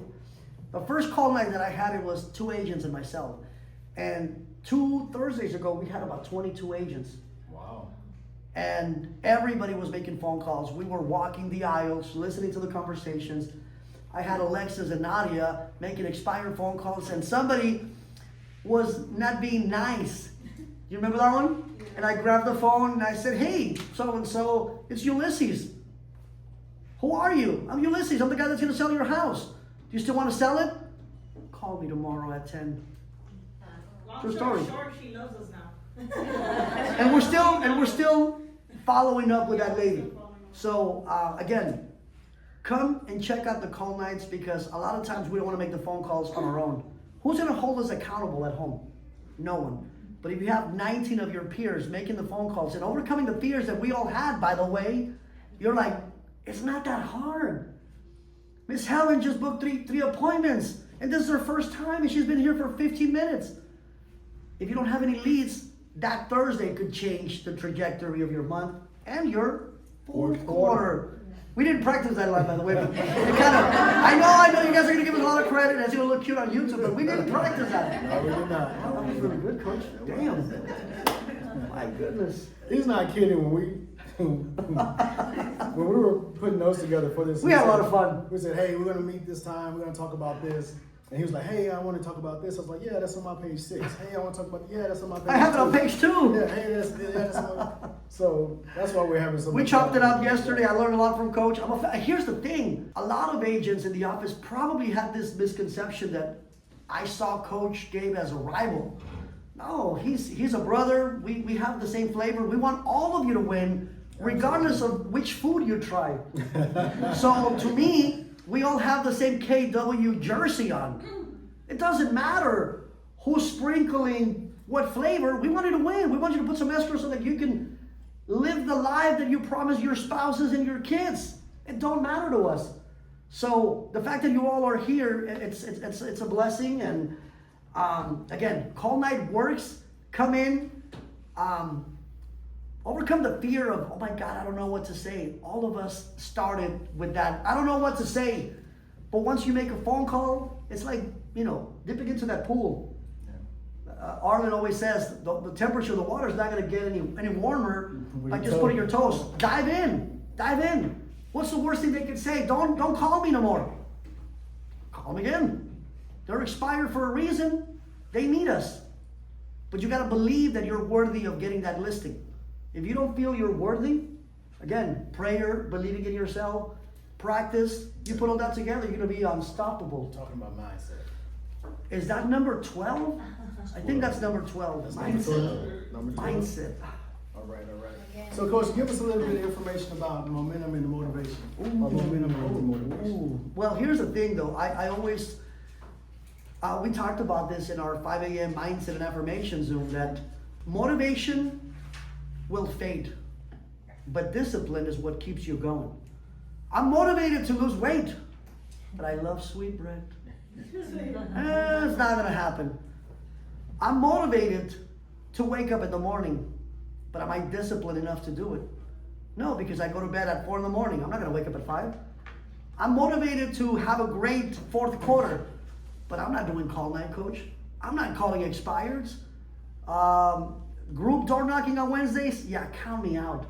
B: The first call night that I had, it was 2 agents and myself. And 2 Thursdays ago, we had about 22 agents.
C: Wow.
B: And everybody was making phone calls. We were walking the aisles, listening to the conversations. I had Alexis and Nadia making expired phone calls, and somebody was not being nice. You remember that one? And I grabbed the phone and I said, hey, so-and-so, it's Ulysses. Who are you? I'm Ulysses. I'm the guy that's going to sell your house. Do you still want to sell it? Call me tomorrow at 10. True story.
F: Short, she loves us now.
B: And we're still following up with that lady. So again, come and check out the call nights because a lot of times we don't want to make the phone calls on our own. Who's going to hold us accountable at home? No one. But if you have 19 of your peers making the phone calls and overcoming the fears that we all had, by the way, you're like, it's not that hard. Miss Helen just booked three appointments, and this is her first time, and she's been here for 15 minutes. If you don't have any leads, that Thursday could change the trajectory of your month and your fourth quarter. We didn't practice that a lot, by the way. But I know you guys are going to give us a lot of credit, and it's going to look cute on YouTube, but we didn't practice that.
C: No, we did not.
B: Oh, that was really good, Coach. Damn. My goodness.
C: He's not kidding. When we were putting notes together for this,
B: We had a lot of fun.
C: We said, hey, we're going to meet this time. We're going to talk about this. And he was like, hey, I want to talk about this. I was like, yeah, that's on my page 6. Hey, I want to talk about, yeah, that's on my page 2.
B: I have it on page 2.
C: Yeah, hey, that's on my, so that's why we're having so
B: We
C: much
B: chopped it
C: fun.
B: up yesterday. I learned a lot from Coach. Here's the thing. A lot of agents in the office probably had this misconception that I saw Coach Gabe as a rival. No, he's a brother. We have the same flavor. We want all of you to win, regardless of which food you try. So to me, we all have the same KW jersey on. It doesn't matter who's sprinkling what flavor. We want you to win. We want you to put some escrow so that you can live the life that you promised your spouses and your kids. It don't matter to us. So the fact that you all are here, it's a blessing. And again, call night works. Come in. Overcome the fear of, oh my God, I don't know what to say. All of us started with that. I don't know what to say. But once you make a phone call, it's like, dipping into that pool. Arlen always says the temperature of the water is not going to get any warmer by just putting your toes. Dive in. What's the worst thing they could say? Don't call me no more. Call them again. They're expired for a reason. They need us. But you gotta believe that you're worthy of getting that listing. If you don't feel you're worthy, again, prayer, believing in yourself, practice, you put all that together, you're gonna be unstoppable.
C: Talking about mindset.
B: Is that number 12? I think that's number 12.
C: That's
B: Mindset.
C: number 12.
B: Mindset.
C: All right. So, Coach, give us a little bit of information about momentum and motivation. Or momentum over motivation.
B: Ooh. Well, here's the thing though. I always, we talked about this in our 5 a.m. mindset and affirmation Zoom, that motivation will fade, but discipline is what keeps you going. I'm motivated to lose weight, but I love sweetbread. It's not gonna happen. I'm motivated to wake up in the morning, but am I disciplined enough to do it? No, because I go to bed at 4 in the morning. I'm not gonna wake up at 5. I'm motivated to have a great fourth quarter, but I'm not doing call night, coach. I'm not calling expireds. Group door knocking on Wednesdays, yeah, count me out.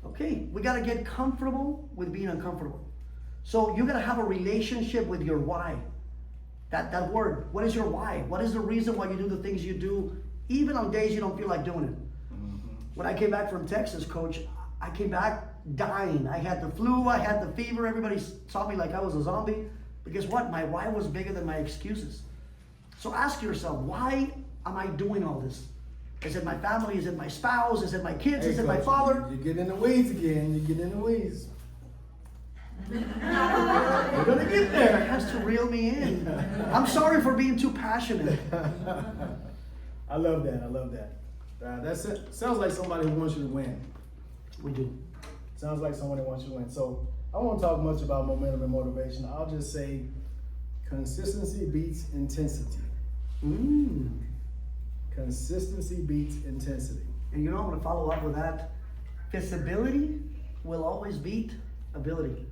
B: Okay, we gotta get comfortable with being uncomfortable. So you gotta have a relationship with your why. That word, what is your why? What is the reason why you do the things you do, even on days you don't feel like doing it? When I came back from Texas, coach, I came back dying. I had the flu, I had the fever, everybody saw me like I was a zombie. But guess what? My why was bigger than my excuses. So ask yourself, why am I doing all this? Is it my family? Is it my spouse? Is it my kids? Is it my father?
C: You get in the weeds again. You get in the weeds. We're gonna get there.
B: It has to reel me in. I'm sorry for being too passionate.
C: I love that. That's it. Sounds like somebody who wants you to win.
B: We do.
C: Sounds like someone that wants you to win. So I won't talk much about momentum and motivation. I'll just say consistency beats intensity. Consistency beats intensity.
B: And you know, I'm going to follow up with that. Visibility will always beat ability.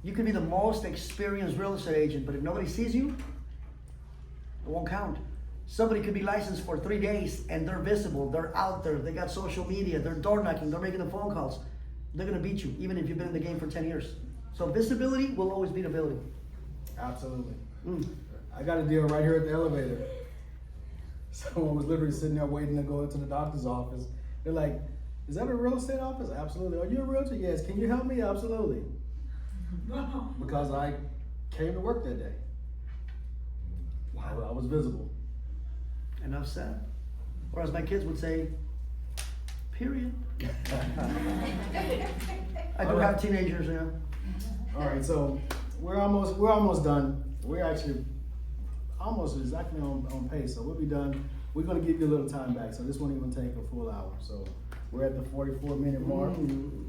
B: You can be the most experienced real estate agent, but if nobody sees you, it won't count. Somebody could be licensed for 3 days and they're visible, they're out there, they got social media, they're door knocking, they're making the phone calls. They're going to beat you, even if you've been in the game for 10 years. So visibility will always beat ability.
C: Absolutely. I got a deal right here at the elevator. Someone was literally sitting there waiting to go into the doctor's office. They're like, is that a real estate office? Absolutely. Are you a realtor? Yes. Can you help me? Absolutely. Because I came to work that day. Wow. I was visible.
B: Enough said. Or as my kids would say, period. I do have teenagers, yeah.
C: All right, so we're almost done. We're actually almost exactly on pace, so we'll be done. We're gonna give you a little time back, so this won't even take a full hour. So we're at the 44-minute mark.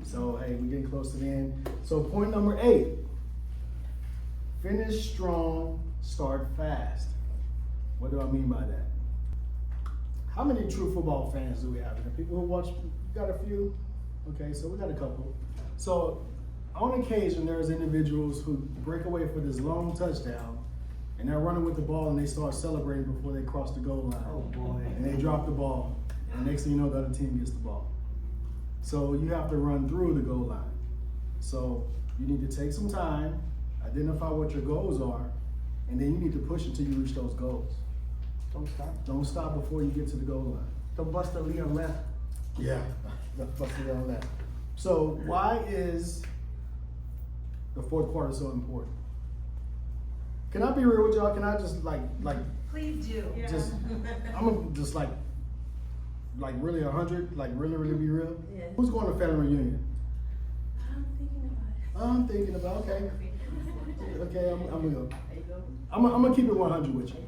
C: So hey, we're getting close to the end. So point number 8, finish strong, start fast. What do I mean by that? How many true football fans do we have? The people who watch, got a few? Okay, so we got a couple. So on occasion, there's individuals who break away for this long touchdown, and they're running with the ball and they start celebrating before they cross the goal line.
B: Oh boy.
C: And they drop the ball, and next thing you know, the other team gets the ball. So you have to run through the goal line. So you need to take some time, identify what your goals are, and then you need to push until you reach those goals.
B: Don't stop.
C: Don't stop before you get to the goal line.
B: Don't bust the lead on left.
C: Yeah, that's on that. So why is the fourth quarter so important? Can I be real with y'all? Can I just like
E: Please do.
C: just I'm gonna just like really 100, like really be real?
A: Yeah.
C: Who's going to family reunion?
A: I'm thinking about it.
C: I'm thinking about okay. I'm gonna go. I'm gonna keep it 100 with you.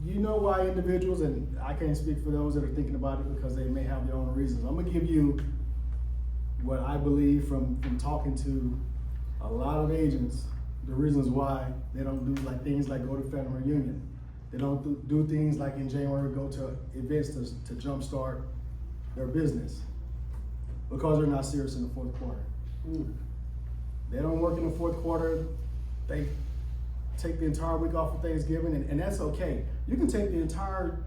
C: You know why individuals, and I can't speak for those that are thinking about it because they may have their own reasons. I'm gonna give you what I believe from talking to a lot of agents, the reasons why they don't do like things like go to family reunion. They don't do things like in January go to events to jumpstart their business because they're not serious in the fourth quarter. They don't work in the fourth quarter. They take the entire week off for Thanksgiving, and that's okay. You can take the entire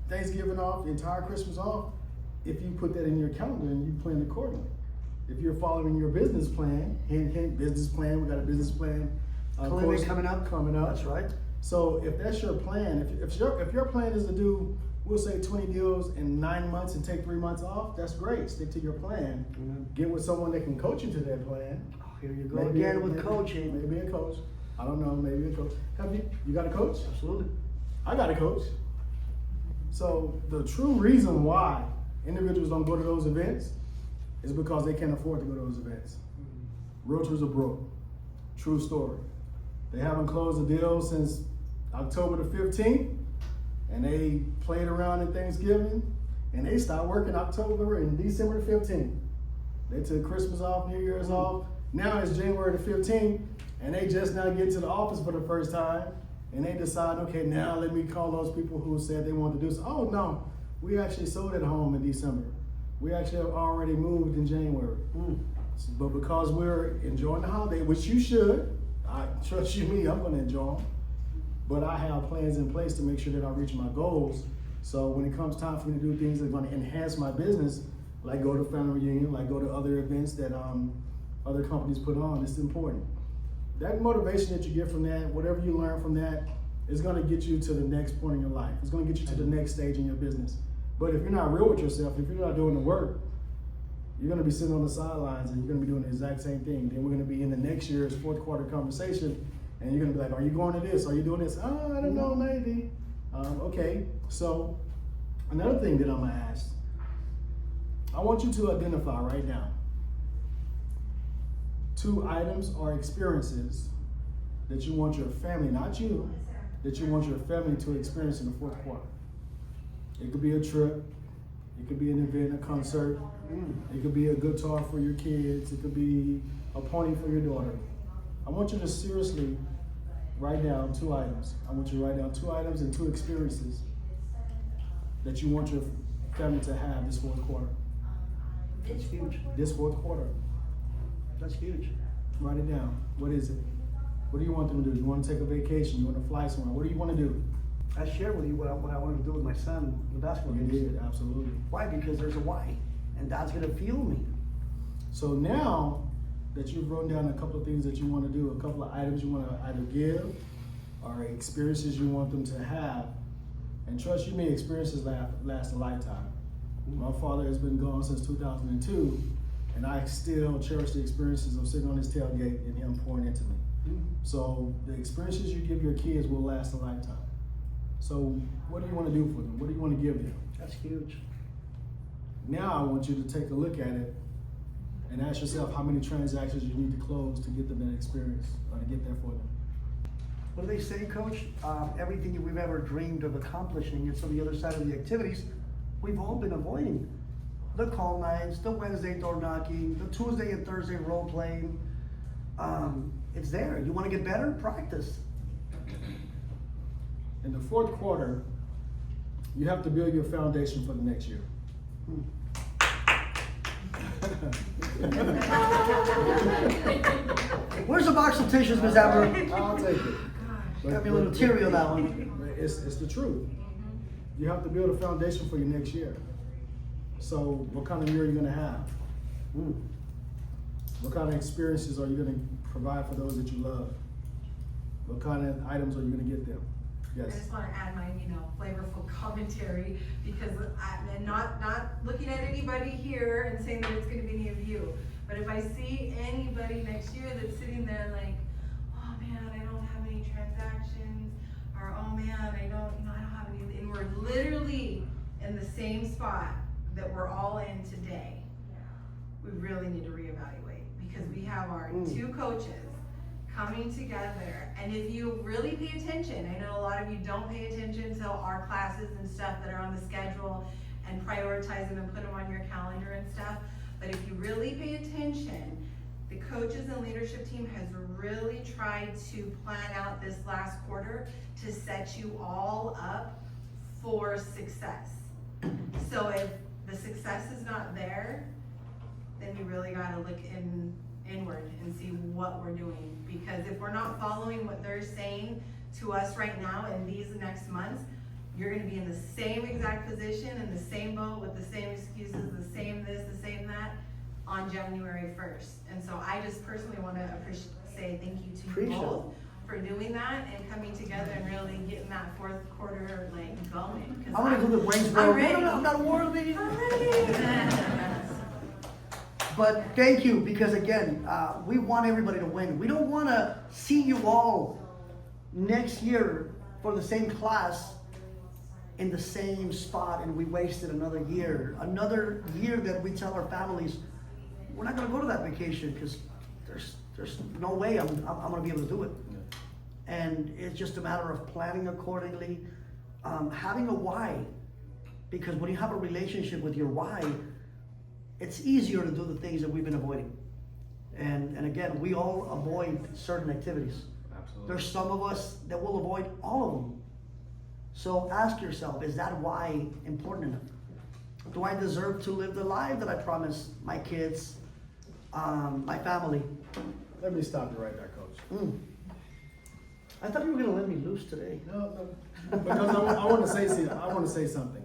C: Thanksgiving off, the entire Christmas off, if you put that in your calendar and you plan accordingly. If you're following your business plan, hint, business plan, we got a business plan.
B: Clinic coming up.
C: Coming up.
B: That's right.
C: So if that's your plan, if your plan is to do, we'll say 20 deals in 9 months and take 3 months off, that's great. Stick to your plan. Get with someone that can coach you to that plan.
B: Oh, here you go again with coaching.
C: Maybe a coach. I don't know, maybe a coach. Have you got a coach?
B: Absolutely.
C: I got a coach. So the true reason why individuals don't go to those events is because they can't afford to go to those events. Realtors are broke. True story. They haven't closed a deal since October the 15th, and they played around in Thanksgiving, and they stopped working October and December the 15th. They took Christmas off, New Year's off. Now it's January the 15th, and they just now get to the office for the first time, and they decide, okay, now let me call those people who said they wanted to do so. Oh no, we actually sold at home in December. We actually have already moved in January. But because we're enjoying the holiday, which you should, I trust you me, I'm gonna enjoy them. But I have plans in place to make sure that I reach my goals. So when it comes time for me to do things that are gonna enhance my business, like go to family reunion, like go to other events that other companies put on, it's important. That motivation that you get from that, whatever you learn from that, is gonna get you to the next point in your life. It's gonna get you to the next stage in your business. But if you're not real with yourself, if you're not doing the work, you're gonna be sitting on the sidelines and you're gonna be doing the exact same thing. Then we're gonna be in the next year's fourth quarter conversation, and you're gonna be like, are you going to this? Are you doing this? Oh, I don't know, maybe. Okay, so another thing that I'm gonna ask, I want you to identify right now 2 items or experiences that you want your family, not you, that you want your family to experience in the fourth quarter. It could be a trip, it could be an event, a concert, it could be a guitar for your kids, it could be a pony for your daughter. I want you to seriously write down 2 items. I want you to write down 2 items and 2 experiences that you want your family to have this fourth quarter.
B: That's huge.
C: This fourth quarter.
B: That's huge.
C: Write it down. What is it? What do you want them to do? You want to take a vacation? You want to fly somewhere? What do you want to do?
B: I shared with you what I wanted to do with my son, the basketball
C: You
B: games.
C: did, absolutely.
B: Why? Because there's a why. And God's gonna fuel me.
C: So now that you've written down a couple of things that you want to do, a couple of items you want to either give or experiences you want them to have, and trust you me, experiences last a lifetime. My father has been gone since 2002, and I still cherish the experiences of sitting on his tailgate and him pouring into me. So the experiences you give your kids will last a lifetime. So what do you want to do for them? What do you want to give them?
B: That's huge.
C: Now I want you to take a look at it and ask yourself how many transactions you need to close to get them that experience or to get there for them.
B: What do they say, Coach? Everything we've ever dreamed of accomplishing, it's on the other side of the activities we've all been avoiding. The call nights, the Wednesday door knocking, the Tuesday and Thursday role playing. It's there. You want to get better? Practice.
C: In the fourth quarter, you have to build your foundation for the next year.
B: Where's the box of tissues, Ms. Amber?
C: I'll take it.
B: Got me a little teary on that one.
C: It's the truth. You have to build a foundation for your next year. So what kind of year are you gonna have? What kind of experiences are you gonna provide for those that you love? What kind of items are you gonna get them?
E: I
C: Yes.
E: just want to add my, flavorful commentary, because I'm not looking at anybody here and saying that it's going to be any of you. But if I see anybody next year that's sitting there like, oh man, I don't have any transactions, or oh man, I don't have any, and we're literally in the same spot that we're all in today, we really need to reevaluate, because we have our 2 coaches coming together. And if you really pay attention, I know a lot of you don't pay attention to our classes and stuff that are on the schedule and prioritize them and put them on your calendar and stuff, but if you really pay attention, the coaches and leadership team has really tried to plan out this last quarter to set you all up for success. So if the success is not there, then you really gotta look inward and see what we're doing. Because if we're not following what they're saying to us right now in these next months, you're gonna be in the same exact position, in the same boat, with the same excuses, the same this, the same that, on January 1st. And so I just personally wanna say thank you to you both for doing that and coming together and really getting that fourth quarter like going. 'Cause
B: I want to do the Waynesboro.
E: I'm ready.
B: No, I'm not worthy.
E: I'm ready.
B: But thank you, because again, we want everybody to win. We don't want to see you all next year for the same class in the same spot and we wasted another year. Another year that we tell our families, we're not going to go to that vacation because there's no way I'm going to be able to do it. And it's just a matter of planning accordingly, having a why. Because when you have a relationship with your why, it's easier to do the things that we've been avoiding. And again, we all avoid certain activities.
C: Absolutely.
B: There's some of us that will avoid all of them. So ask yourself, is that why important enough? Do I deserve to live the life that I promised my kids, my family?
C: Let me stop you right there, Coach.
B: I thought you were gonna let me loose today.
C: No, because I want to say something. I want to say something.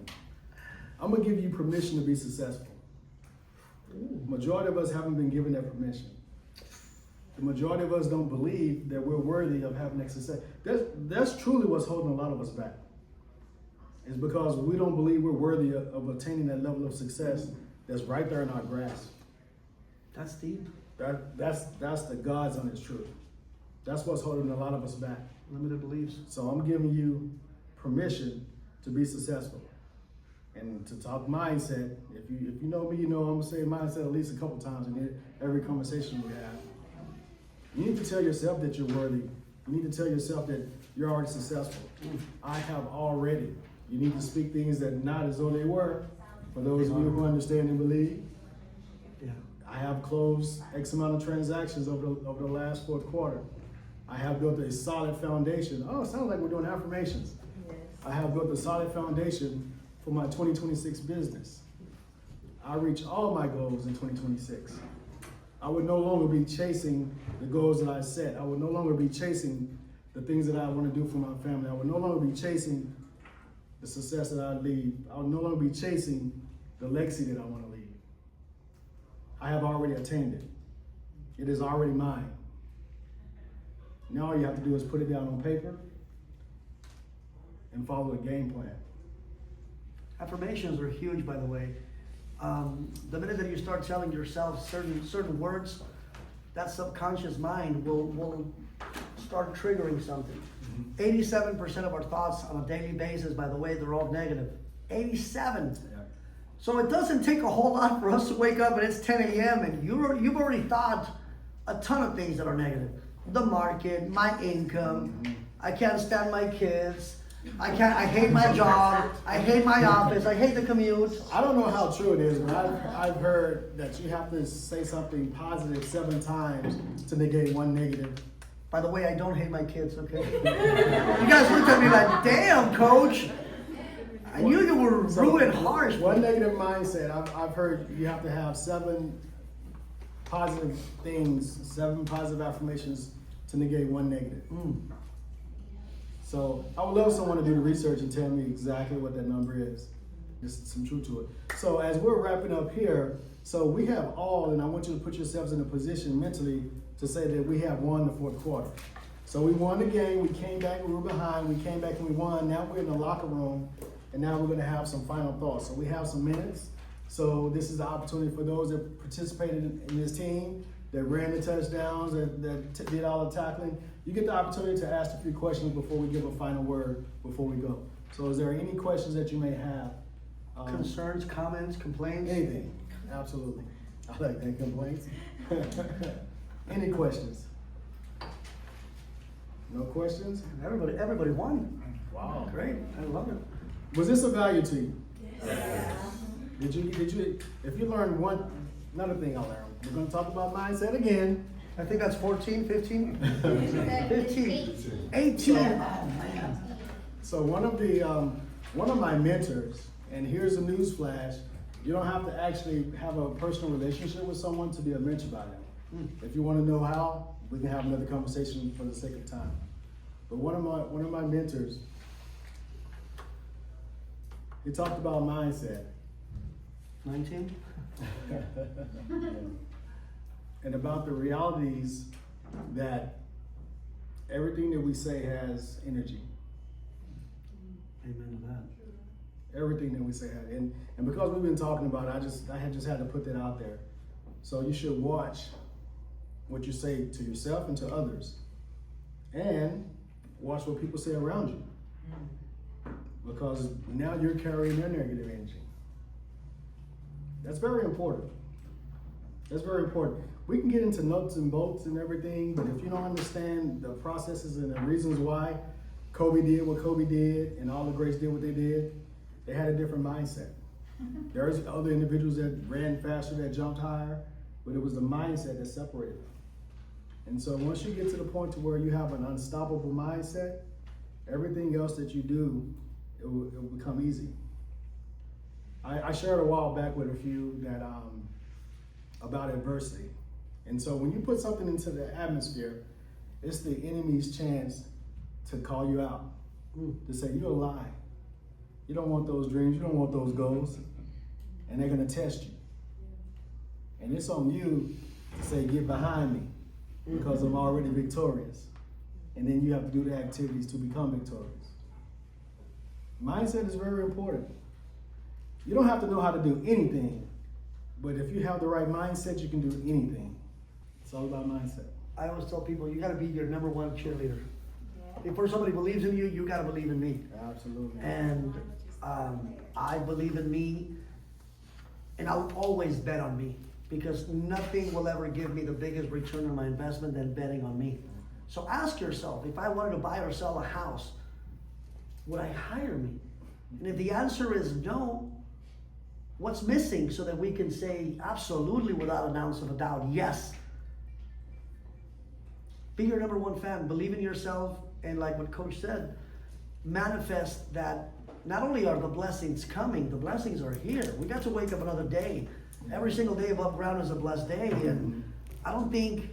C: I'm gonna give you permission to be successful. Majority of us haven't been given that permission. The majority of us don't believe that we're worthy of having that success. That's truly what's holding a lot of us back. It's because we don't believe we're worthy of attaining that level of success that's right there in our grasp.
B: That's deep.
C: That's the God's honest truth. That's what's holding a lot of us back.
B: Limited beliefs.
C: So I'm giving you permission to be successful. And to talk mindset, if you know me, you know I'm gonna say mindset at least a couple times in every conversation we have. You need to tell yourself that you're worthy. You need to tell yourself that you're already successful. I have already. You need to speak things that not as though they were. For those of you who understand and believe,
B: Yeah.
C: I have closed X amount of transactions over the last fourth quarter. I have built a solid foundation. Oh, it sounds like we're doing affirmations.
A: Yes.
C: I have built a solid foundation for my 2026 business. I reach all my goals in 2026. I would no longer be chasing the goals that I set. I would no longer be chasing the things that I want to do for my family. I would no longer be chasing the success that I leave. I would no longer be chasing the legacy that I want to leave. I have already attained it. It is already mine. Now all you have to do is put it down on paper and follow a game plan.
B: Affirmations are huge, by the way. The minute that you start telling yourself certain words, that subconscious mind will start triggering something. 87% of our thoughts on a daily basis, by the way, they're all negative. 87.
C: Yeah.
B: So it doesn't take a whole lot for us to wake up and it's 10 a.m. and you've already thought a ton of things that are negative. The market, my income, I can't stand my kids, I hate my job, I hate my office, I hate the commute.
C: I don't know how true it is, but I've heard that you have to say something positive 7 times to negate one negative.
B: By the way, I don't hate my kids, okay? You guys looked at me like, damn, coach. I knew you were rude and harsh.
C: One negative mindset, I've heard you have to have 7 positive things, 7 positive affirmations to negate one negative. So I would love someone to do the research and tell me exactly what that number is. There's some truth to it. So as we're wrapping up here, so we have all, and I want you to put yourselves in a position mentally to say that we have won the fourth quarter. So we won the game, we came back, we were behind, we came back and we won. Now we're in the locker room, and now we're gonna have some final thoughts. So we have some minutes. So this is the opportunity for those that participated in this team, that ran the touchdowns, that did all the tackling. You get the opportunity to ask a few questions before we give a final word, before we go. So is there any questions that you may have?
B: Concerns, comments, complaints?
C: Anything, absolutely. I like that, complaints. Any questions? No questions?
B: Everybody won.
C: Wow.
B: Great, I love it.
C: Was this of value to you? Did you, if you learned another thing I learned, we're gonna talk about mindset again.
B: I think that's 14, 15? 15. 18. Oh, man.
C: So one of my mentors, and here's a news flash, you don't have to actually have a personal relationship with someone to be a mentor by them. If you want to know how, we can have another conversation for the sake of time. But one of my mentors, he talked about mindset.
B: 19?
C: And about the realities that everything that we say has energy.
B: Amen to that.
C: Everything that we say has, and because we've been talking about it, I had to put that out there. So you should watch what you say to yourself and to others, and watch what people say around you, because now you're carrying their negative energy. That's very important. That's very important. We can get into nuts and bolts and everything, but if you don't understand the processes and the reasons why Kobe did what Kobe did and all the greats did what they did, they had a different mindset. There's other individuals that ran faster, that jumped higher, but it was the mindset that separated them. And so once you get to the point to where you have an unstoppable mindset, everything else that you do, it will become easy. I shared a while back with a few that about adversity. And so when you put something into the atmosphere, it's the enemy's chance to call you out, to say, you're a lie. You don't want those dreams, you don't want those goals, and they're gonna test you. And it's on you to say, get behind me, because I'm already victorious. And then you have to do the activities to become victorious. Mindset is very important. You don't have to know how to do anything, but if you have the right mindset, you can do anything. It's all about mindset.
B: I always tell people, you gotta be your number one cheerleader. Before somebody believes in you, you gotta believe in me.
C: Absolutely.
B: And I believe in me, and I'll always bet on me, because nothing will ever give me the biggest return on my investment than betting on me. So ask yourself, if I wanted to buy or sell a house, would I hire me? And if the answer is no, what's missing so that we can say absolutely without an ounce of a doubt, yes. Be your number one fan, believe in yourself, and like what Coach said, manifest that not only are the blessings coming, the blessings are here. We got to wake up another day. Every single day above ground is a blessed day, and I don't think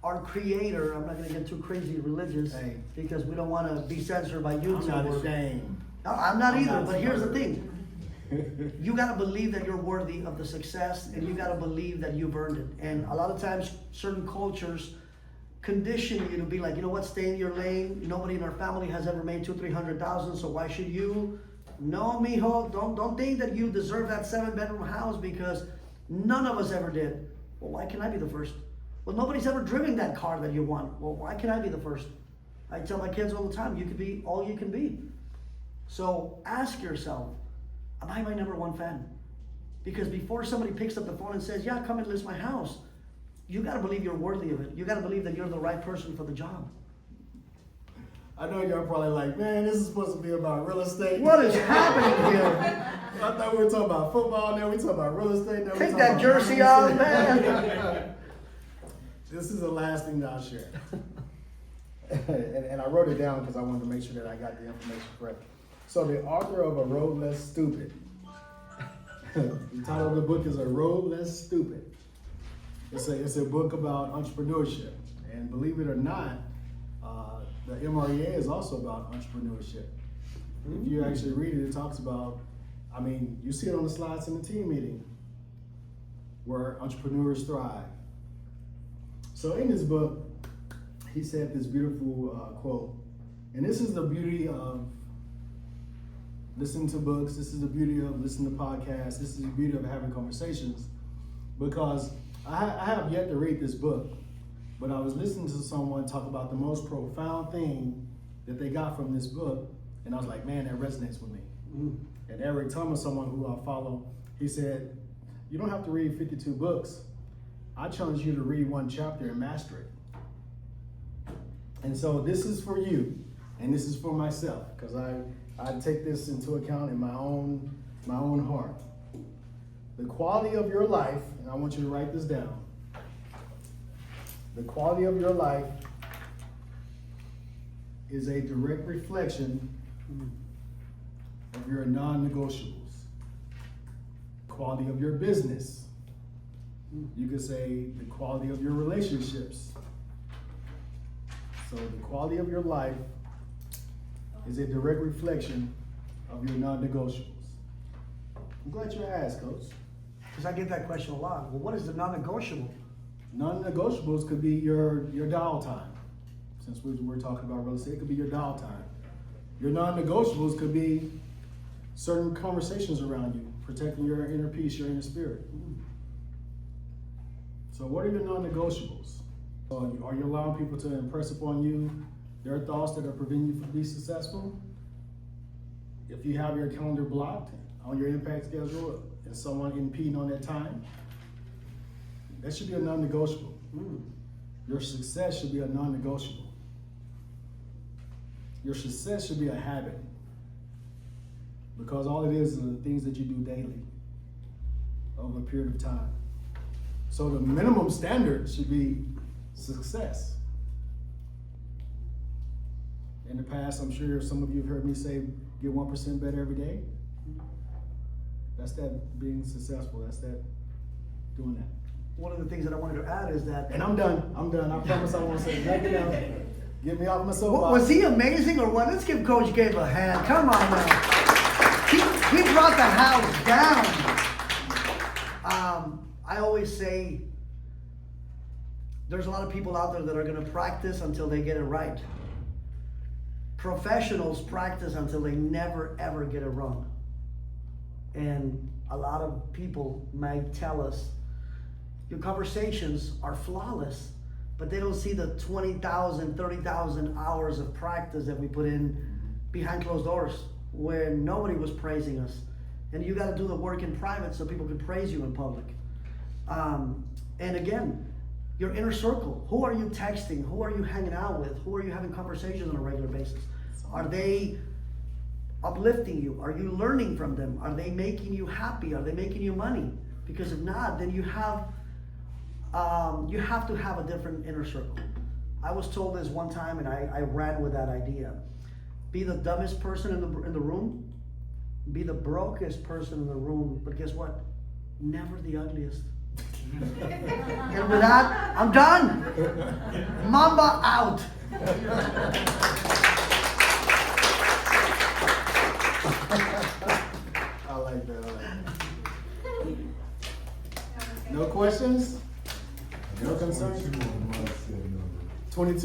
B: our Creator, I'm not gonna get too crazy religious, because we don't wanna be censored by YouTube.
C: I'm not ashamed.
B: No, I'm not either, but here's the thing. You gotta believe that you're worthy of the success, and you gotta believe that you've earned it. And a lot of times, certain cultures condition you to be like, you know what, stay in your lane. Nobody in our family has ever made $200,000-300,000, so why should you? No, mijo, don't think that you deserve that 7-bedroom house, because none of us ever did. Well, why can I be the first? Well, nobody's ever driven that car that you want. Well, why can I be the first? I tell my kids all the time, you can be all you can be. So ask yourself, am I my number one fan? Because before somebody picks up the phone and says, yeah, come and list my house, you gotta believe you're worthy of it. You gotta believe that you're the right person for the job.
C: I know y'all probably like, man, this is supposed to be about real estate.
B: What is happening here?
C: I thought we were talking about football, now we talking about real estate. Now
B: Take that jersey off, man.
C: This is the last thing that I'll share. and I wrote it down because I wanted to make sure that I got the information correct. So the author of A Road Less Stupid, the title of the book is A Road Less Stupid. It's a book about entrepreneurship, and believe it or not, the MREA is also about entrepreneurship. If you actually read it, it talks about, I mean, you see it on the slides in the team meeting, where entrepreneurs thrive. So in this book, he said this beautiful quote, and this is the beauty of listening to books, this is the beauty of listening to podcasts, this is the beauty of having conversations, because I have yet to read this book, but I was listening to someone talk about the most profound thing that they got from this book, and I was like, man, that resonates with me. And Eric Thomas, someone who I follow, he said, you don't have to read 52 books. I challenge you to read one chapter and master it. And so this is for you, and this is for myself, because I take this into account in my own heart. The quality of your life, and I want you to write this down. The quality of your life is a direct reflection of your non-negotiables. Quality of your business. You could say the quality of your relationships. So the quality of your life is a direct reflection of your non-negotiables. I'm glad you asked, Coach.
B: Because I get that question a lot. Well, what is the non-negotiable?
C: Non-negotiables could be your dial time. since we're talking about real estate, it could be your downtime. Your non-negotiables could be certain conversations around you, protecting your inner peace, your inner spirit. So what are your non-negotiables? Are you allowing people to impress upon you their thoughts that are preventing you from being successful? If you have your calendar blocked on your impact schedule and someone impeding on that time, that should be a non-negotiable. Your success should be a non-negotiable. Your success should be a habit, because all it is the things that you do daily over a period of time. So the minimum standard should be success. In the past, I'm sure some of you have heard me say, get 1% better every day. That's that being successful. That's that doing that.
B: One of the things that I wanted to add is that.
C: And I'm done. I promise I won't say nothing else. Get me off my soapbox.
B: Was he amazing or what? Let's give Coach Gabe a hand. Come on now. He brought the house down. I always say there's a lot of people out there that are going to practice until they get it right. Professionals practice until they never ever get it wrong. And a lot of people might tell us your conversations are flawless, but they don't see the 20,000, 30,000 hours of practice that we put in behind closed doors where nobody was praising us. And you got to do the work in private so people can praise you in public. And again, your inner circle. Who are you texting? Who are you hanging out with? Who are you having conversations on a regular basis? Are they uplifting you? Are you learning from them? Are they making you happy? Are they making you money? Because if not, then you have to have a different inner circle. I was told this one time, and I ran with that idea. Be the dumbest person in the room. Be the brokest person in the room. But guess what? Never the ugliest. And with that, I'm done. Mamba out.
C: I like that. No questions? No concerns? 22.